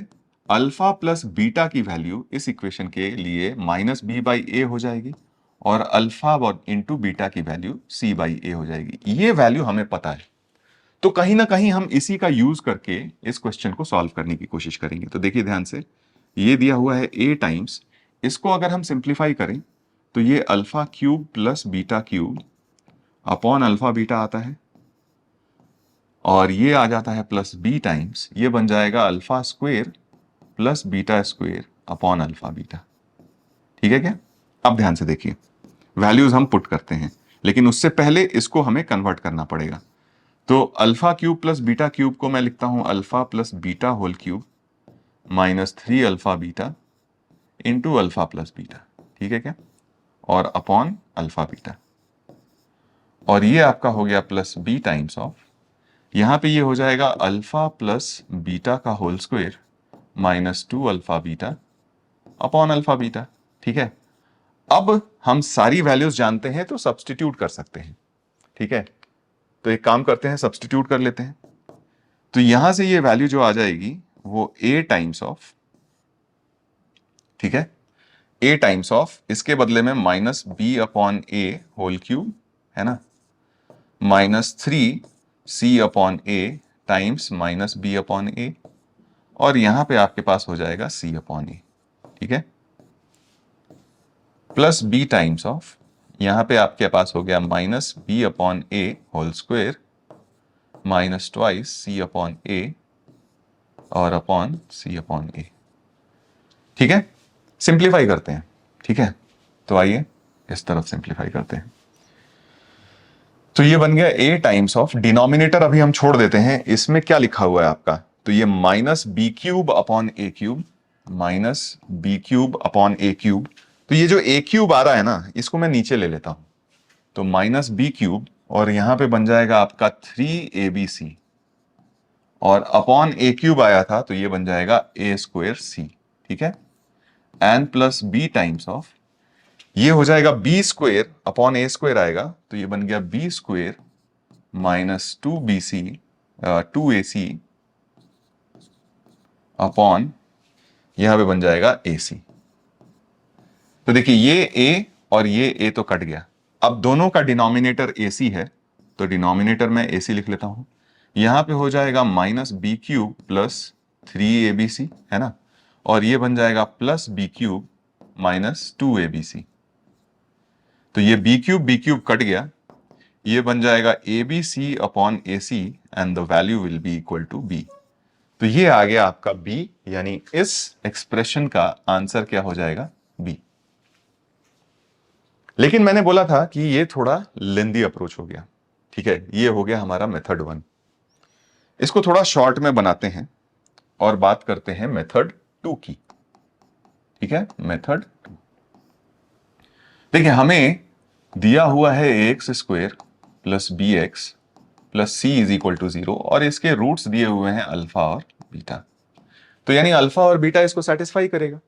अल्फा प्लस बीटा की वैल्यू इस इक्वेशन के लिए माइनस बी बाई ए हो जाएगी और अल्फा इंटू बीटा की वैल्यू सी बाई ए हो जाएगी। ये वैल्यू हमें पता है, तो कहीं ना कहीं हम इसी का यूज करके इस क्वेश्चन को सॉल्व करने की कोशिश करेंगे। तो देखिए ध्यान से, ये दिया हुआ है a टाइम्स, इसको अगर हम सिंप्लीफाई करें तो ये alpha cube plus beta cube upon alpha beta आता है, और ये आ जाता है प्लस b टाइम्स, ये बन जाएगा alpha square plus beta square upon alpha beta. ठीक है क्या? अब ध्यान से देखिए, वैल्यूज हम पुट करते हैं, लेकिन उससे पहले इसको हमें कन्वर्ट करना पड़ेगा। तो alpha cube plus beta cube को मैं लिखता हूं alpha plus beta whole cube minus 3 alpha beta into alpha plus beta. ठीक है क्या? और अपॉन अल्फा बीटा, और ये आपका हो गया प्लस बी टाइम्स ऑफ, यहां पे ये हो जाएगा अल्फा प्लस बीटा का whole square minus 2 alpha beta upon alpha beta. ठीक है, अब हम सारी वैल्यूज जानते हैं तो सब्स्टिट्यूट कर सकते हैं। ठीक है, तो एक काम करते हैं, सब्स्टिट्यूट कर लेते हैं। तो यहां से ये वैल्यू जो आ जाएगी वो a टाइम्स ऑफ, ठीक है, a टाइम्स ऑफ, इसके बदले में minus B upon A whole cube, है ना, minus 3c upon A times minus B upon A, और यहां पे आपके पास हो जाएगा c अपॉन ए, ठीक है, प्लस b टाइम्स ऑफ, यहां पे आपके पास हो गया minus B upon A whole square minus twice C upon A और अपॉन सी अपॉन ए, ठीक है। सिंप्लीफाई करते हैं, ठीक है, तो आइए इस तरफ सिंप्लीफाई करते हैं। तो ये बन गया a टाइम्स ऑफ, डिनोमिनेटर अभी हम छोड़ देते हैं, इसमें क्या लिखा हुआ है आपका, तो ये minus B cube upon A cube, minus B cube upon A cube, तो ये जो ए क्यूब आ रहा है ना, इसको मैं नीचे ले लेता हूं, तो माइनस बी क्यूब, और यहां पे बन जाएगा आपका 3abc, और अपॉन ए क्यूब आया था तो ये बन जाएगा ए स्क्वायर सी, ठीक है, and plus b times of, ये हो जाएगा b square upon a square आएगा, तो ये बन गया b square minus 2bc 2ac upon, यहां पे बन जाएगा ac। तो देखिए ये a और ये a तो कट गया, अब दोनों का डिनोमिनेटर ac है, तो डिनोमिनेटर में ac लिख लेता हूं, यहां पे हो जाएगा minus B cube plus 3abc, है ना, और ये बन जाएगा plus B cube minus 2abc, तो ये बी क्यूब कट गया, ये बन जाएगा abc upon ac and the value will be equal to b। तो ये आ गया आपका b, यानी इस एक्सप्रेशन का आंसर क्या हो जाएगा, b। लेकिन मैंने बोला था कि ये थोड़ा लेंदी अप्रोच हो गया, ठीक है, ये हो गया हमारा मेथड 1। इसको थोड़ा शॉर्ट में बनाते हैं और बात करते हैं मेथड 2 की, ठीक है, मेथड 2। देखिए हमें दिया हुआ है x square plus B x plus C is equal to 0, और इसके रूट्स दिए हुए हैं अल्फा और बीटा, तो यानी अल्फा और बीटा इसको सेटिस्फाई करेगा,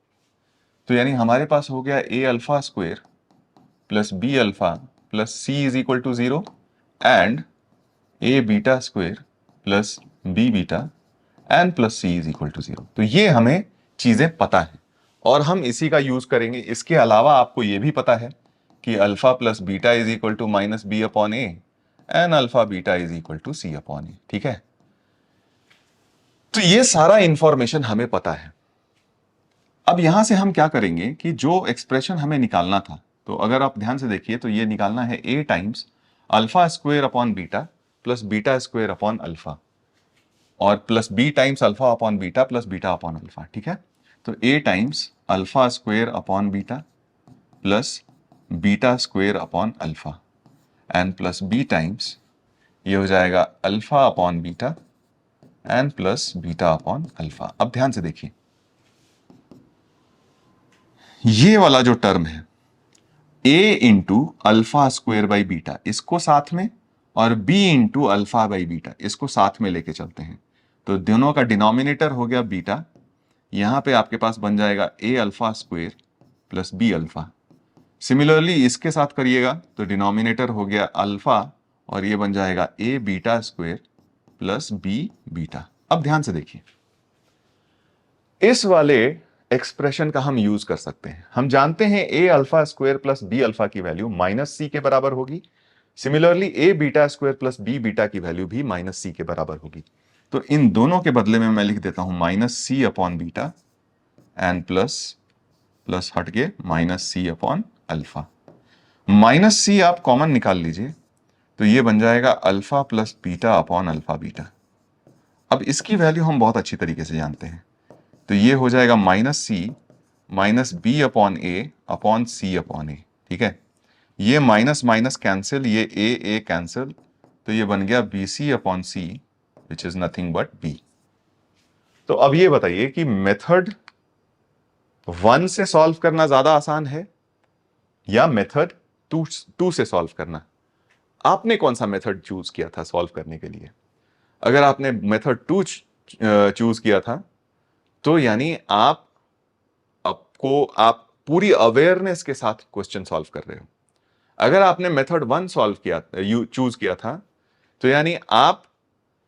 तो यानी हमारे पास हो गया A alpha square plus B alpha plus C is equal to 0 and A beta square plus B beta and plus C is equal to 0। तो ये हमें चीजें पता है और हम इसी का यूज करेंगे। इसके अलावा आपको यह भी पता है कि alpha plus beta is equal to minus B upon A and alpha beta is equal to C upon A, ठीक है। तो ये सारा इंफॉर्मेशन हमें पता है। अब यहां से हम क्या करेंगे कि जो एक्सप्रेशन हमें निकालना था, तो अगर आप ध्यान से देखिए तो ये निकालना है a times alpha square upon beta plus beta square upon alpha और plus b times alpha upon beta plus beta upon alpha, ठीक है। तो a times alpha square upon beta plus beta square upon alpha and plus b times, ये हो जाएगा alpha upon beta and plus beta upon alpha. अब ध्यान से देखिए, ये वाला जो टर्म है a into alpha square by beta, इसको साथ में, और b into alpha by beta, इसको साथ में लेके चलते हैं, तो दोनों का डिनोमिनेटर हो गया बीटा, यहां पे आपके पास बन जाएगा a alpha square plus b alpha. Similarly इसके साथ करिएगा तो डिनोमिनेटर हो गया अल्फा और ये बन जाएगा a beta square plus b beta. अब ध्यान से देखिए, इस वाले एक्सप्रेशन का हम यूज कर सकते हैं। हम जानते हैं a alpha square plus b alpha की वैल्यू माइनस c के बराबर होगी। Similarly a beta square plus b beta की वैल्यू भी माइनस c के बराबर होगी। तो इन दोनों के बदले में मैं लिख देता हूं minus c upon beta and plus plus हट के minus c upon alpha. Minus c आप कॉमन निकाल लीजिए तो ये बन जाएगा alpha plus beta upon alpha beta. अब इसकी वैल्यू हम बहुत अच्छी तरीके से जानते हैं, तो ये हो जाएगा minus C minus B upon A upon C upon A, ठीक है। ये माइनस माइनस कैंसिल, ये ए कैंसिल, तो ये बन गया b c upon c which is nothing but b. तो अब ये बताइए कि मेथड 1 से सॉल्व करना ज्यादा आसान है या मेथड 2 से सॉल्व करना? आपने कौन सा मेथड चूज किया था सॉल्व करने के लिए? अगर आपने मेथड 2 चूज किया था तो यानी आप पूरी अवेयरनेस के साथ क्वेश्चन सॉल्व कर रहे हो। अगर आपने मेथड 1 सॉल्व किया चूज किया था तो यानी आप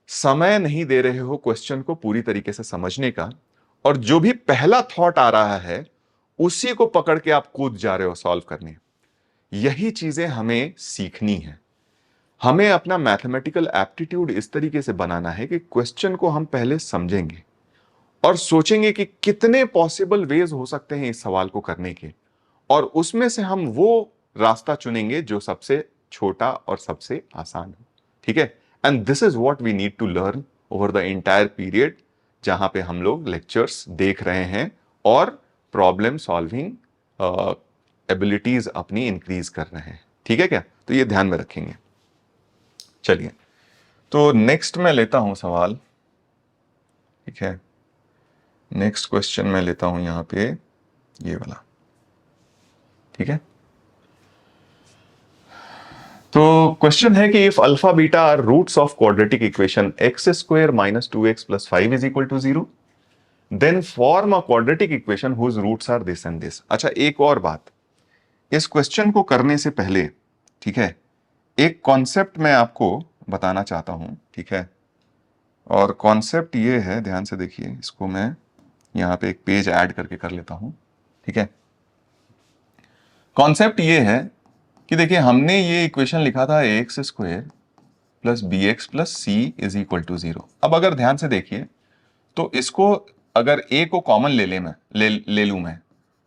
समय नहीं दे रहे हो क्वेश्चन को पूरी तरीके से समझने का, और जो भी पहला थॉट आ रहा है उसी को पकड़ के आप कूद जा रहे हो सॉल्व करने। यही चीजें हमें सीखनी है। हमें अपना मैथमेटिकल एप्टीट्यूड इस तरीके से बनाना है कि क्वेश्चन को हम पहले समझेंगे और सोचेंगे कि कितने पॉसिबल वेज हो सकते हैं इस सवाल को करने के, और उसमें से हम वो रास्ता चुनेंगे जो सबसे छोटा और सबसे आसान हो। ठीक है, and this is what we need to learn over the entire period, जहां पे हम लोग लेक्चर्स देख रहे हैं और प्रॉब्लम सॉल्विंग एबिलिटीज अपनी इंक्रीज कर रहे हैं। ठीक है क्या? तो ये ध्यान में रखेंगे। चलिए, तो नेक्स्ट मैं लेता हूं सवाल। ठीक है, नेक्स्ट क्वेश्चन मैं लेता हूं यहां पे ये वाला। ठीक है, तो क्वेश्चन है कि if alpha beta are roots of quadratic equation x square minus 2x plus 5 is equal to 0, then form a quadratic equation whose roots are this and this. अच्छा, एक और बात, इस क्वेश्चन को करने से पहले, ठीक है, एक कॉन्सेप्ट मैं आपको बताना चाहता हूं। ठीक है, और कॉन्सेप्ट ये है, ध्यान से देखिए, इसको मैं यहां पे एक पेज ऐड करके कर लेता हूं। ठीक है, कॉन्सेप्ट ये है कि देखिए, हमने ये इक्वेशन लिखा था x square plus B x plus C is equal to 0। अब अगर ध्यान से देखिए तो इसको अगर ए को कॉमन ले लूं मैं,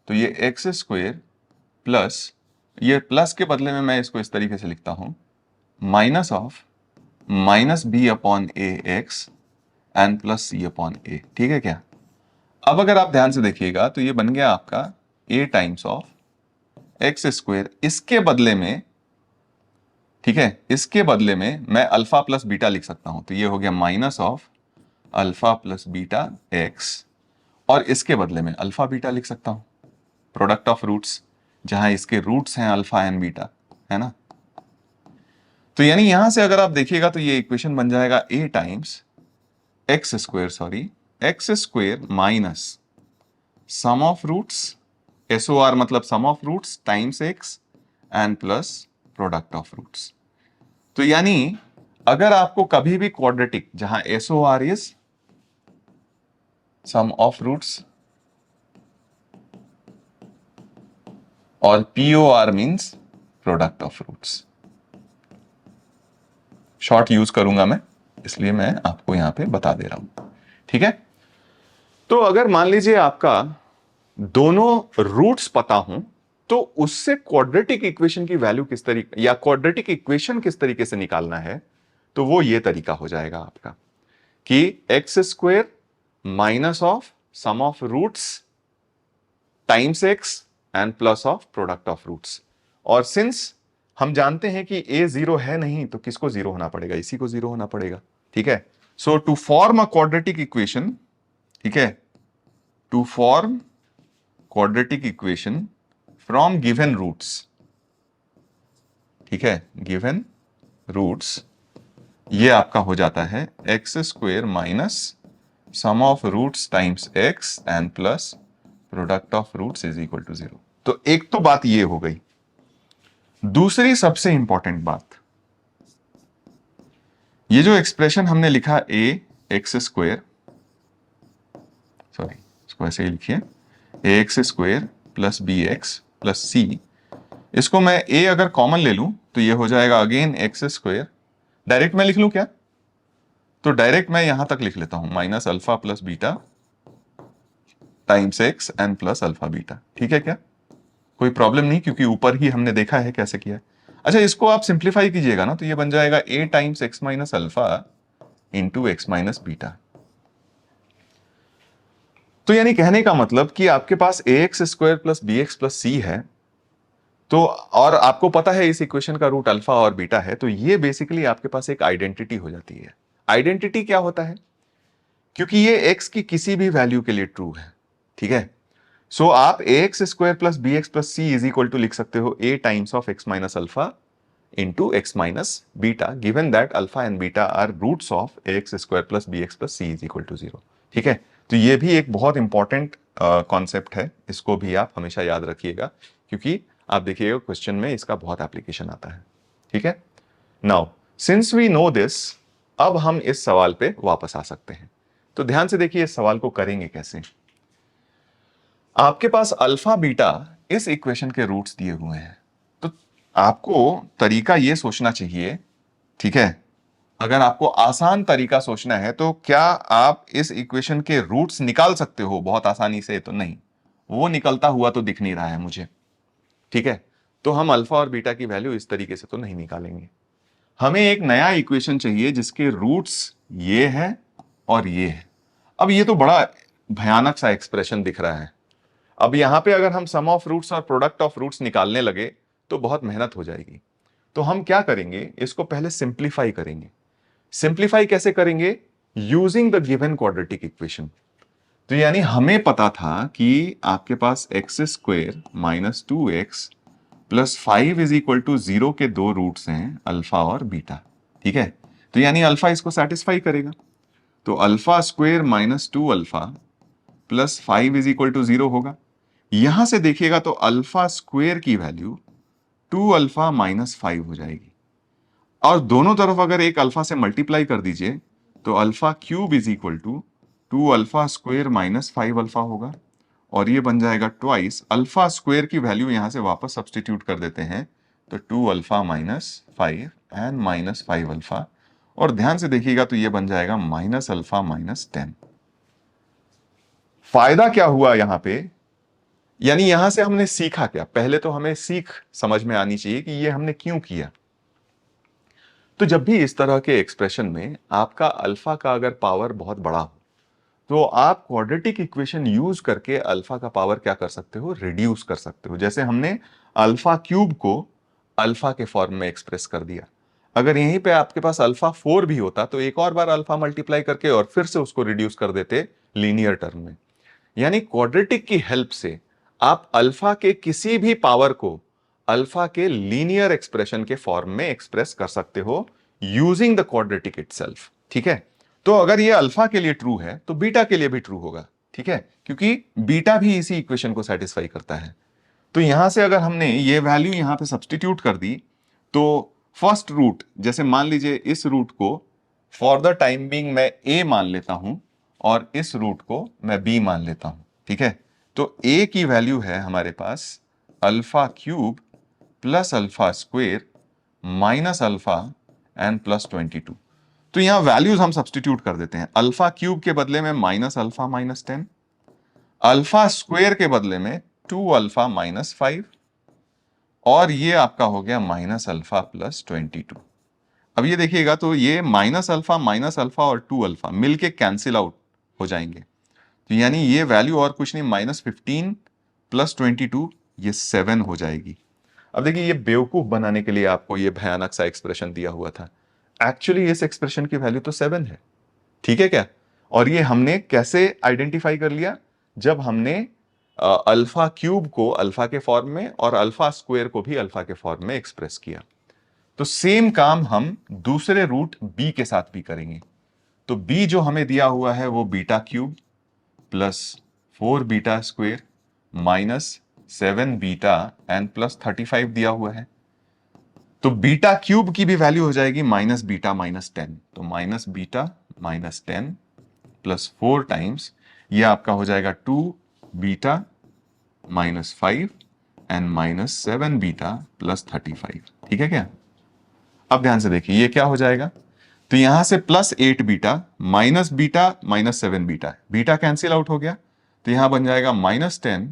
तो ये एक्स स्क्वायर प्लस, ये प्लस के बदले में मैं इसको इस तरीके से लिखता हूं, minus of minus B upon A X and plus C upon A. ठीक है क्या? अब अगर आप ध्यान से देखिएगा तो ये बन गया आपका ए टाइम्स ऑफ एक्स स्क्वायर, इसके बदले में, ठीक है, इसके बदले में मैं अल्फा प्लस बीटा लिख सकता हूं, तो ये हो गया minus of alpha plus beta x, और इसके बदले में अल्फा बीटा लिख सकता हूं, प्रोडक्ट ऑफ रूट्स, जहां इसके रूट्स हैं अल्फा एंड बीटा, है ना। तो यानी यहां से अगर आप देखिएगा तो ये इक्वेशन बन जाएगा A times X square minus sum of roots, SOR मतलब sum of roots times x and plus product of roots. तो यानी अगर आपको कभी भी क्वाड्रेटिक जहां SOR is sum of roots और POR means product of roots, short use करूंगा मैं, इसलिए मैं आपको यहां पे बता दे रहा हूं। ठीक है, तो अगर मान लीजिए आपका दोनों रूट्स पता हो, तो उससे क्वाड्रेटिक इक्वेशन की वैल्यू किस तरीके, या क्वाड्रेटिक इक्वेशन किस तरीके से निकालना है, तो वो ये तरीका हो जाएगा आपका कि x square minus of sum of roots times x and plus of product of roots. और सिंस हम जानते हैं कि ए जीरो है नहीं, तो किसको जीरो होना पड़ेगा? इसी को जीरो होना पड़ेगा। ठीक है, so to form a quadratic equation, ठीक है, to form quadratic equation from given roots, ठीक है, गिवन रूट्स, ये आपका हो जाता है x square minus sum of roots times x and plus product of roots is equal to 0। तो एक तो बात ये हो गई। दूसरी सबसे इंपॉर्टेंट बात, ये जो एक्सप्रेशन हमने लिखा ए एक्स स्क्वायर, सॉरी इसको ऐसे ही लिखिए, A X square plus B x plus C, इसको मैं ए अगर कॉमन ले लूं तो ये हो जाएगा अगेन एक्स स्क्वायर, डायरेक्ट मैं लिख लूं क्या? तो डायरेक्ट मैं यहां तक लिख लेता हूं, minus alpha plus beta times x and plus alpha beta. ठीक है क्या? कोई प्रॉब्लम नहीं, क्योंकि ऊपर ही हमने देखा है कैसे किया है। अच्छा, इसको आप सिंप्लीफाई कीजिएगा ना, तो ये बन जाएगा A times X minus alpha into X minus beta. तो यानी कहने का मतलब कि आपके पास A X square plus B x plus C है, तो और आपको पता है इस इक्वेशन का रूट अल्फा और बीटा है, तो ये बेसिकली आपके पास एक आइडेंटिटी हो जाती है। आइडेंटिटी क्या होता है? क्योंकि ये एक्स की किसी भी वैल्यू के लिए ट्रू है। ठीक है, सो आप A X square plus B x plus C is equal to लिख सकते हो A times of X minus alpha into X minus beta, given that alpha and beta are roots of A X square plus B x plus C is equal to 0। ठीक है, तो ये भी एक बहुत इंपॉर्टेंट कॉन्सेप्ट है, इसको भी आप हमेशा याद रखिएगा, क्योंकि आप देखिएगा क्वेश्चन में इसका बहुत एप्लीकेशन आता है। ठीक है, now since we know this, अब हम इस सवाल पे वापस आ सकते हैं। तो ध्यान से देखिए इस सवाल को करेंगे कैसे। आपके पास अल्फा बीटा इस इक्वेशन के रूट्स दिए हुए हैं, तो आपको तरीका यह सोचना चाहिए, ठीक है, अगर आपको आसान तरीका सोचना है तो क्या आप इस इक्वेशन के रूट्स निकाल सकते हो बहुत आसानी से? तो नहीं, वो निकलता हुआ तो दिख नहीं रहा है मुझे, ठीक है। तो हम अल्फा और बीटा की वैल्यू इस तरीके से तो नहीं निकालेंगे। हमें एक नया इक्वेशन चाहिए जिसके रूट्स ये है और ये है। अब ये तो बड़ा भयानक सा एक्सप्रेशन दिख रहा है। अब यहां पे अगर हम सम ऑफ रूट्स और प्रोडक्ट ऑफ रूट्स निकालने लगे तो बहुत मेहनत हो जाएगी। तो हम क्या करेंगे, इसको पहले सिंप्लीफाई करेंगे। सिंप्लीफाई कैसे करेंगे? Using the given quadratic equation. तो यानी हमें पता था कि आपके पास X square minus 2x plus 5 is equal to 0 के दो रूट्स हैं, अल्फा और बीटा, ठीक है। तो यानी अल्फा इसको सेटिस्फाई करेगा। तो alpha square minus 2 alpha plus 5 is equal to 0 होगा। यहां से देखिएगा तो अल्फा स्क्वेयर की वैल्यू 2 अल्फा माइनस 5 हो जाएगी, और दोनों तरफ अगर एक अल्फा से मल्टीप्लाई कर दीजिए तो alpha cube is equal to 2 alpha square minus 5 alpha होगा, और ये बन जाएगा ट्वाइस अल्फा स्क्वेयर की वैल्यू यहां से वापस सब्सटीट्यूट कर देते हैं, तो 2 alpha minus 5 and minus 5 alpha, और ध्यान से देखिएगा तो ये बन जाएगा माइनस अल्फा माइनस 10। फायदा क्या हुआ यहां पे, यानी यहां से हमने सीखा क्या? पहले तो हमें सीख समझ में आनी चाहिए कि ये हमने क्यों किया। तो जब भी इस तरह के एक्सप्रेशन में आपका अल्फा का अगर पावर बहुत बड़ा हो तो आप क्वाड्रेटिक इक्वेशन यूज करके अल्फा का पावर क्या कर सकते हो? रिड्यूस कर सकते हो। जैसे हमने अल्फा क्यूब को अल्फा के फॉर्म में एक्सप्रेस कर दिया। अगर यहीं पे आपके पास अल्फा 4 भी होता तो एक और बार अल्फा मल्टीप्लाई करके और फिर से उसको रिड्यूस कर देते लीनियर टर्म में। यानी क्वाड्रेटिक की हेल्प से आप अल्फा के किसी भी पावर को अल्फा के लीनियर एक्सप्रेशन के फॉर्म में एक्सप्रेस कर सकते हो यूजिंग द क्वाड्रेटिक इटसेल्फ, ठीक है। तो अगर ये अल्फा के लिए ट्रू है तो बीटा के लिए भी ट्रू होगा, ठीक है, क्योंकि बीटा भी इसी इक्वेशन को सेटिस्फाई करता है। तो यहां से अगर हमने ये वैल्यू यहां पे सब्सटीट्यूट कर दी तो फर्स्ट रूट, जैसे मान लीजिए इस रूट को फॉर द टाइम बीइंग मैं ए मान लेता हूं और इस रूट को मैं बी मान लेता हूं, ठीक है। तो ए की वैल्यू है हमारे पास alpha cube plus alpha square minus alpha and plus 22। तो यहां वैल्यूज हम सब्सटीट्यूट कर देते हैं। अल्फा क्यूब के बदले में minus alpha minus 10, alpha square के बदले में 2 अल्फा माइनस 5, और ये आपका हो गया माइनस अल्फा प्लस 22। अब ये देखिएगा तो ये माइनस अल्फा और 2 अल्फा मिलके कैंसिल आउट हो जाएंगे। तो यानी ये वैल्यू और कुछ नहीं, माइनस 15 प्लस 22, ये 7 हो जाएगी। अब देखिए ये बेवकूफ बनाने के लिए आपको ये भयानक सा एक्सप्रेशन दिया हुआ था। एक्चुअली इस एक्सप्रेशन की वैल्यू तो 7 है, ठीक है क्या? और ये हमने कैसे आइडेंटिफाई कर लिया? जब हमने अल्फा क्यूब को अल्फा के फॉर्म में और अल्फा स्क्वायर को भी अल्फा के फॉर्म में एक्सप्रेस किया। तो सेम काम हम दूसरे रूट बी के साथ भी करेंगे। तो बी जो हमें दिया हुआ है वो beta cube plus 4 beta square minus 7 beta and plus 35 दिया हुआ है। तो बीटा क्यूब की भी वैल्यू हो जाएगी माइनस बीटा माइनस 10, तो minus beta minus 10 plus 4 times ये आपका हो जाएगा 2 beta minus 5 and minus 7 beta plus 35, ठीक है क्या? अब ध्यान से देखिए ये क्या हो जाएगा, तो यहां से plus 8 beta minus 7 beta, beta cancel out हो गया, तो यहां बन जाएगा माइनस 10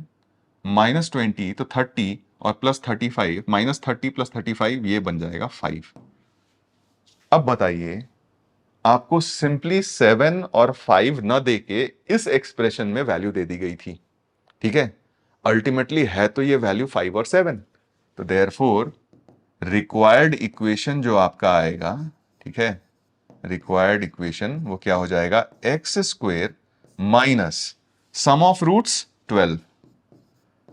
माइनस 20, तो 30 और प्लस 35, माइनस 30 प्लस 35 ये बन जाएगा 5। अब बताइए आपको सिंपली 7 और 5 न देके इस एक्सप्रेशन में वैल्यू दे दी गई थी, ठीक है। अल्टीमेटली है तो ये वैल्यू 5 और 7, तो देयरफॉर रिक्वायर्ड इक्वेशन जो आपका आएगा, ठीक है, रिक्वायर्ड इक्वेशन वो क्या हो जाएगा, x square minus sum of roots 12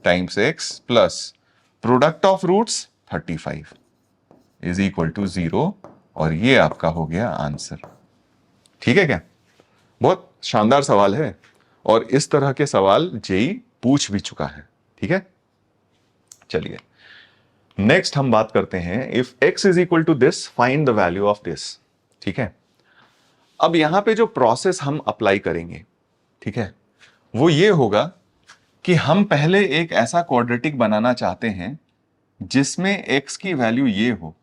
times x plus product of roots 35 is equal to 0, और ये आपका हो गया आंसर, ठीक है क्या? बहुत शानदार सवाल है और इस तरह के सवाल जेई पूछ भी चुका है, ठीक है। चलिए नेक्स्ट हम बात करते हैं, if x is equal to this find the value of this, ठीक है। अब यहां पे जो प्रोसेस हम अप्लाई करेंगे, ठीक है, वो ये होगा कि हम पहले एक ऐसा क्वाड्रेटिक बनाना चाहते हैं जिसमें x की वैल्यू ये हो।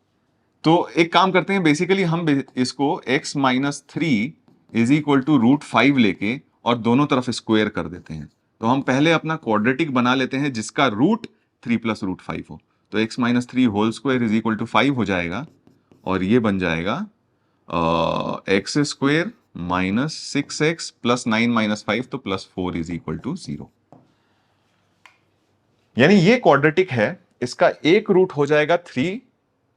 तो एक काम करते हैं, बेसिकली हम इसको x minus three is equal to √5 लेके और दोनों तरफ स्क्वायर कर देते हैं। तो हम पहले अपना क्वाड्रेटिक बना लेते हैं जिसका रूट 3 प्लस √5 हो। तो x minus three whole square is equal to 5 हो जाएगा और ये बन जाएगा x square minus 6x plus 9 minus 5, तो प्लस 4 इज इक्वल टू 0। यानी ये क्वाड्रेटिक है, इसका एक रूट हो जाएगा 3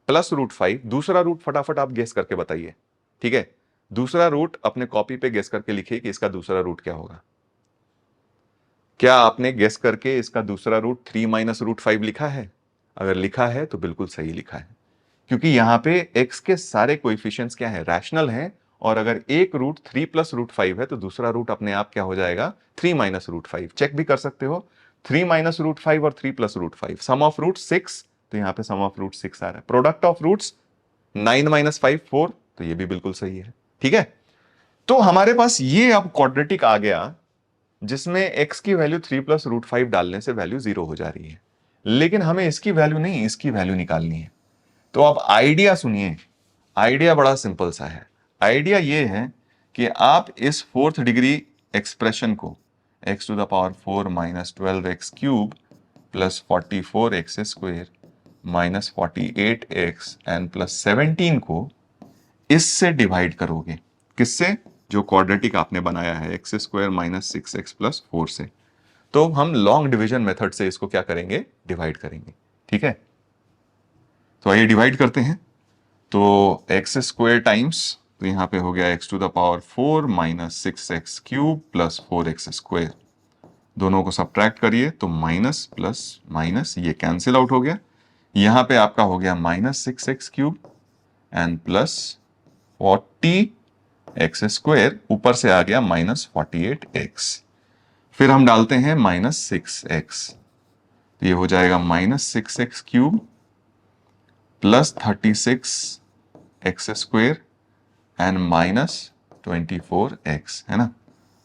प्लस √5। दूसरा रूट फटाफट आप गेस करके बताइए, ठीक है। दूसरा रूट अपने कॉपी पे गेस करके लिखिए कि इसका दूसरा रूट क्या होगा। क्या आपने गेस करके इसका दूसरा रूट 3 माइनस √5 लिखा है? अगर लिखा है तो बिल्कुल सही लिखा है, क्योंकि यहां पे x के सारे कोएफिशिएंट्स क्या है, रैशनल हैं। और अगर एक रूट 3 प्लस √5 है तो दूसरा रूट अपने आप क्या हो जाएगा, 3 माइनस √5। चेक भी कर सकते हो, 3 माइनस √5 और 3 प्लस √5, सम ऑफ रूट 6, तो यहां पे सम ऑफ रूट 6 आ रहा है। प्रोडक्ट ऑफ रूट्स 9 माइनस 5 4, तो ये भी बिल्कुल सही है, ठीक है। तो हमारे पास ये अब क्वाड्रेटिक आ गया जिसमें x की वैल्यू 3 प्लस √5 डालने से वैल्यू 0 हो जा रही है, लेकिन हमें इसकी वैल्यू नहीं, इसकी वैल्यू निकालनी है। तो अब आइडिया सुनिए, आइडिया बड़ा सिंपल सा है। आइडिया ये है कि आप इस फोर्थ डिग्री एक्सप्रेशन को x to the power 4 minus 12x cube plus 44x square minus 48x and plus 17 को इससे डिवाइड करोगे। किससे? जो क्वाड्रेटिक आपने बनाया है x square minus 6x plus 4 से। तो हम लॉन्ग डिवीजन मेथड से इसको क्या करेंगे, डिवाइड करेंगे, ठीक है। तो आइए डिवाइड करते हैं। तो एक्स स्क्वायर टाइम्स, तो यहां पे हो गया x to the power 4 minus 6x cube plus 4x square. दोनों को सब्ट्रैक्ट करिए तो माइनस प्लस माइनस ये कैंसिल आउट हो गया। यहां पे आपका हो गया minus 6x cube and plus 40x square, ऊपर से आ गया माइनस 48x। फिर हम डालते हैं माइनस 6x, तो ये हो जाएगा minus 6x cube plus 36x square and minus 24x, है ना।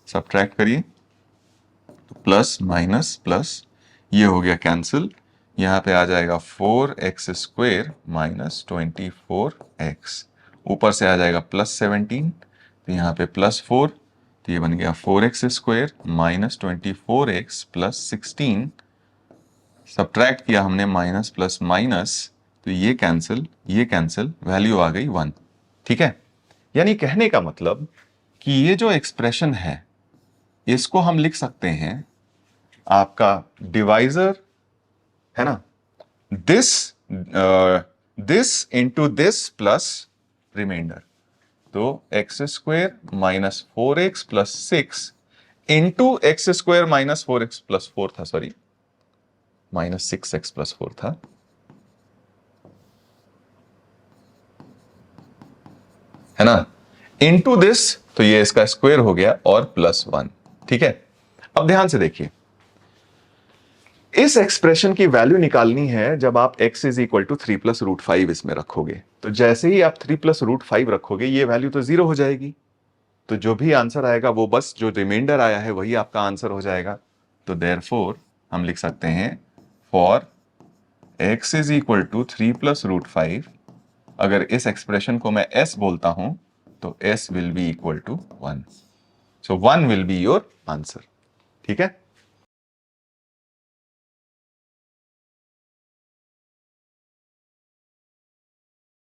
सब्ट्रैक्ट करिए तो प्लस माइनस प्लस ये हो गया कैंसिल। यहां पे आ जाएगा 4x स्क्वायर माइनस 24x, ऊपर से आ जाएगा प्लस 17, तो यहां पे प्लस 4, तो ये बन गया 4x square minus 24x plus 16। Subtract किया हमने माइनस प्लस माइनस, तो ये कैंसिल, वैल्यू आ गई 1, ठीक है। यानी कहने का मतलब कि ये जो एक्सप्रेशन है इसको हम लिख सकते हैं आपका डिवाइजर, है ना, this into this plus remainder. तो X square minus 4x plus 6 into X square minus 4x plus 4 था, सॉरी माइनस 6x प्लस 4 था, है ना, इनटू दिस, तो ये इसका स्क्वायर हो गया और प्लस 1, ठीक है। अब ध्यान से देखिए, इस एक्सप्रेशन की वैल्यू निकालनी है जब आप x is equal to 3 plus √5 इसमें रखोगे। तो जैसे ही आप 3 प्लस √5 रखोगे ये वैल्यू तो 0 हो जाएगी। तो जो भी आंसर आएगा वो बस जो रिमाइंडर आया है वही आपका आंसर हो जाएगा। तो देयरफॉर हम लिख सकते हैं for x is equal to 3 plus √5, अगर इस एक्सप्रेशन को मैं s बोलता हूं तो s will be equal to 1। So 1 will be your answer, ठीक है।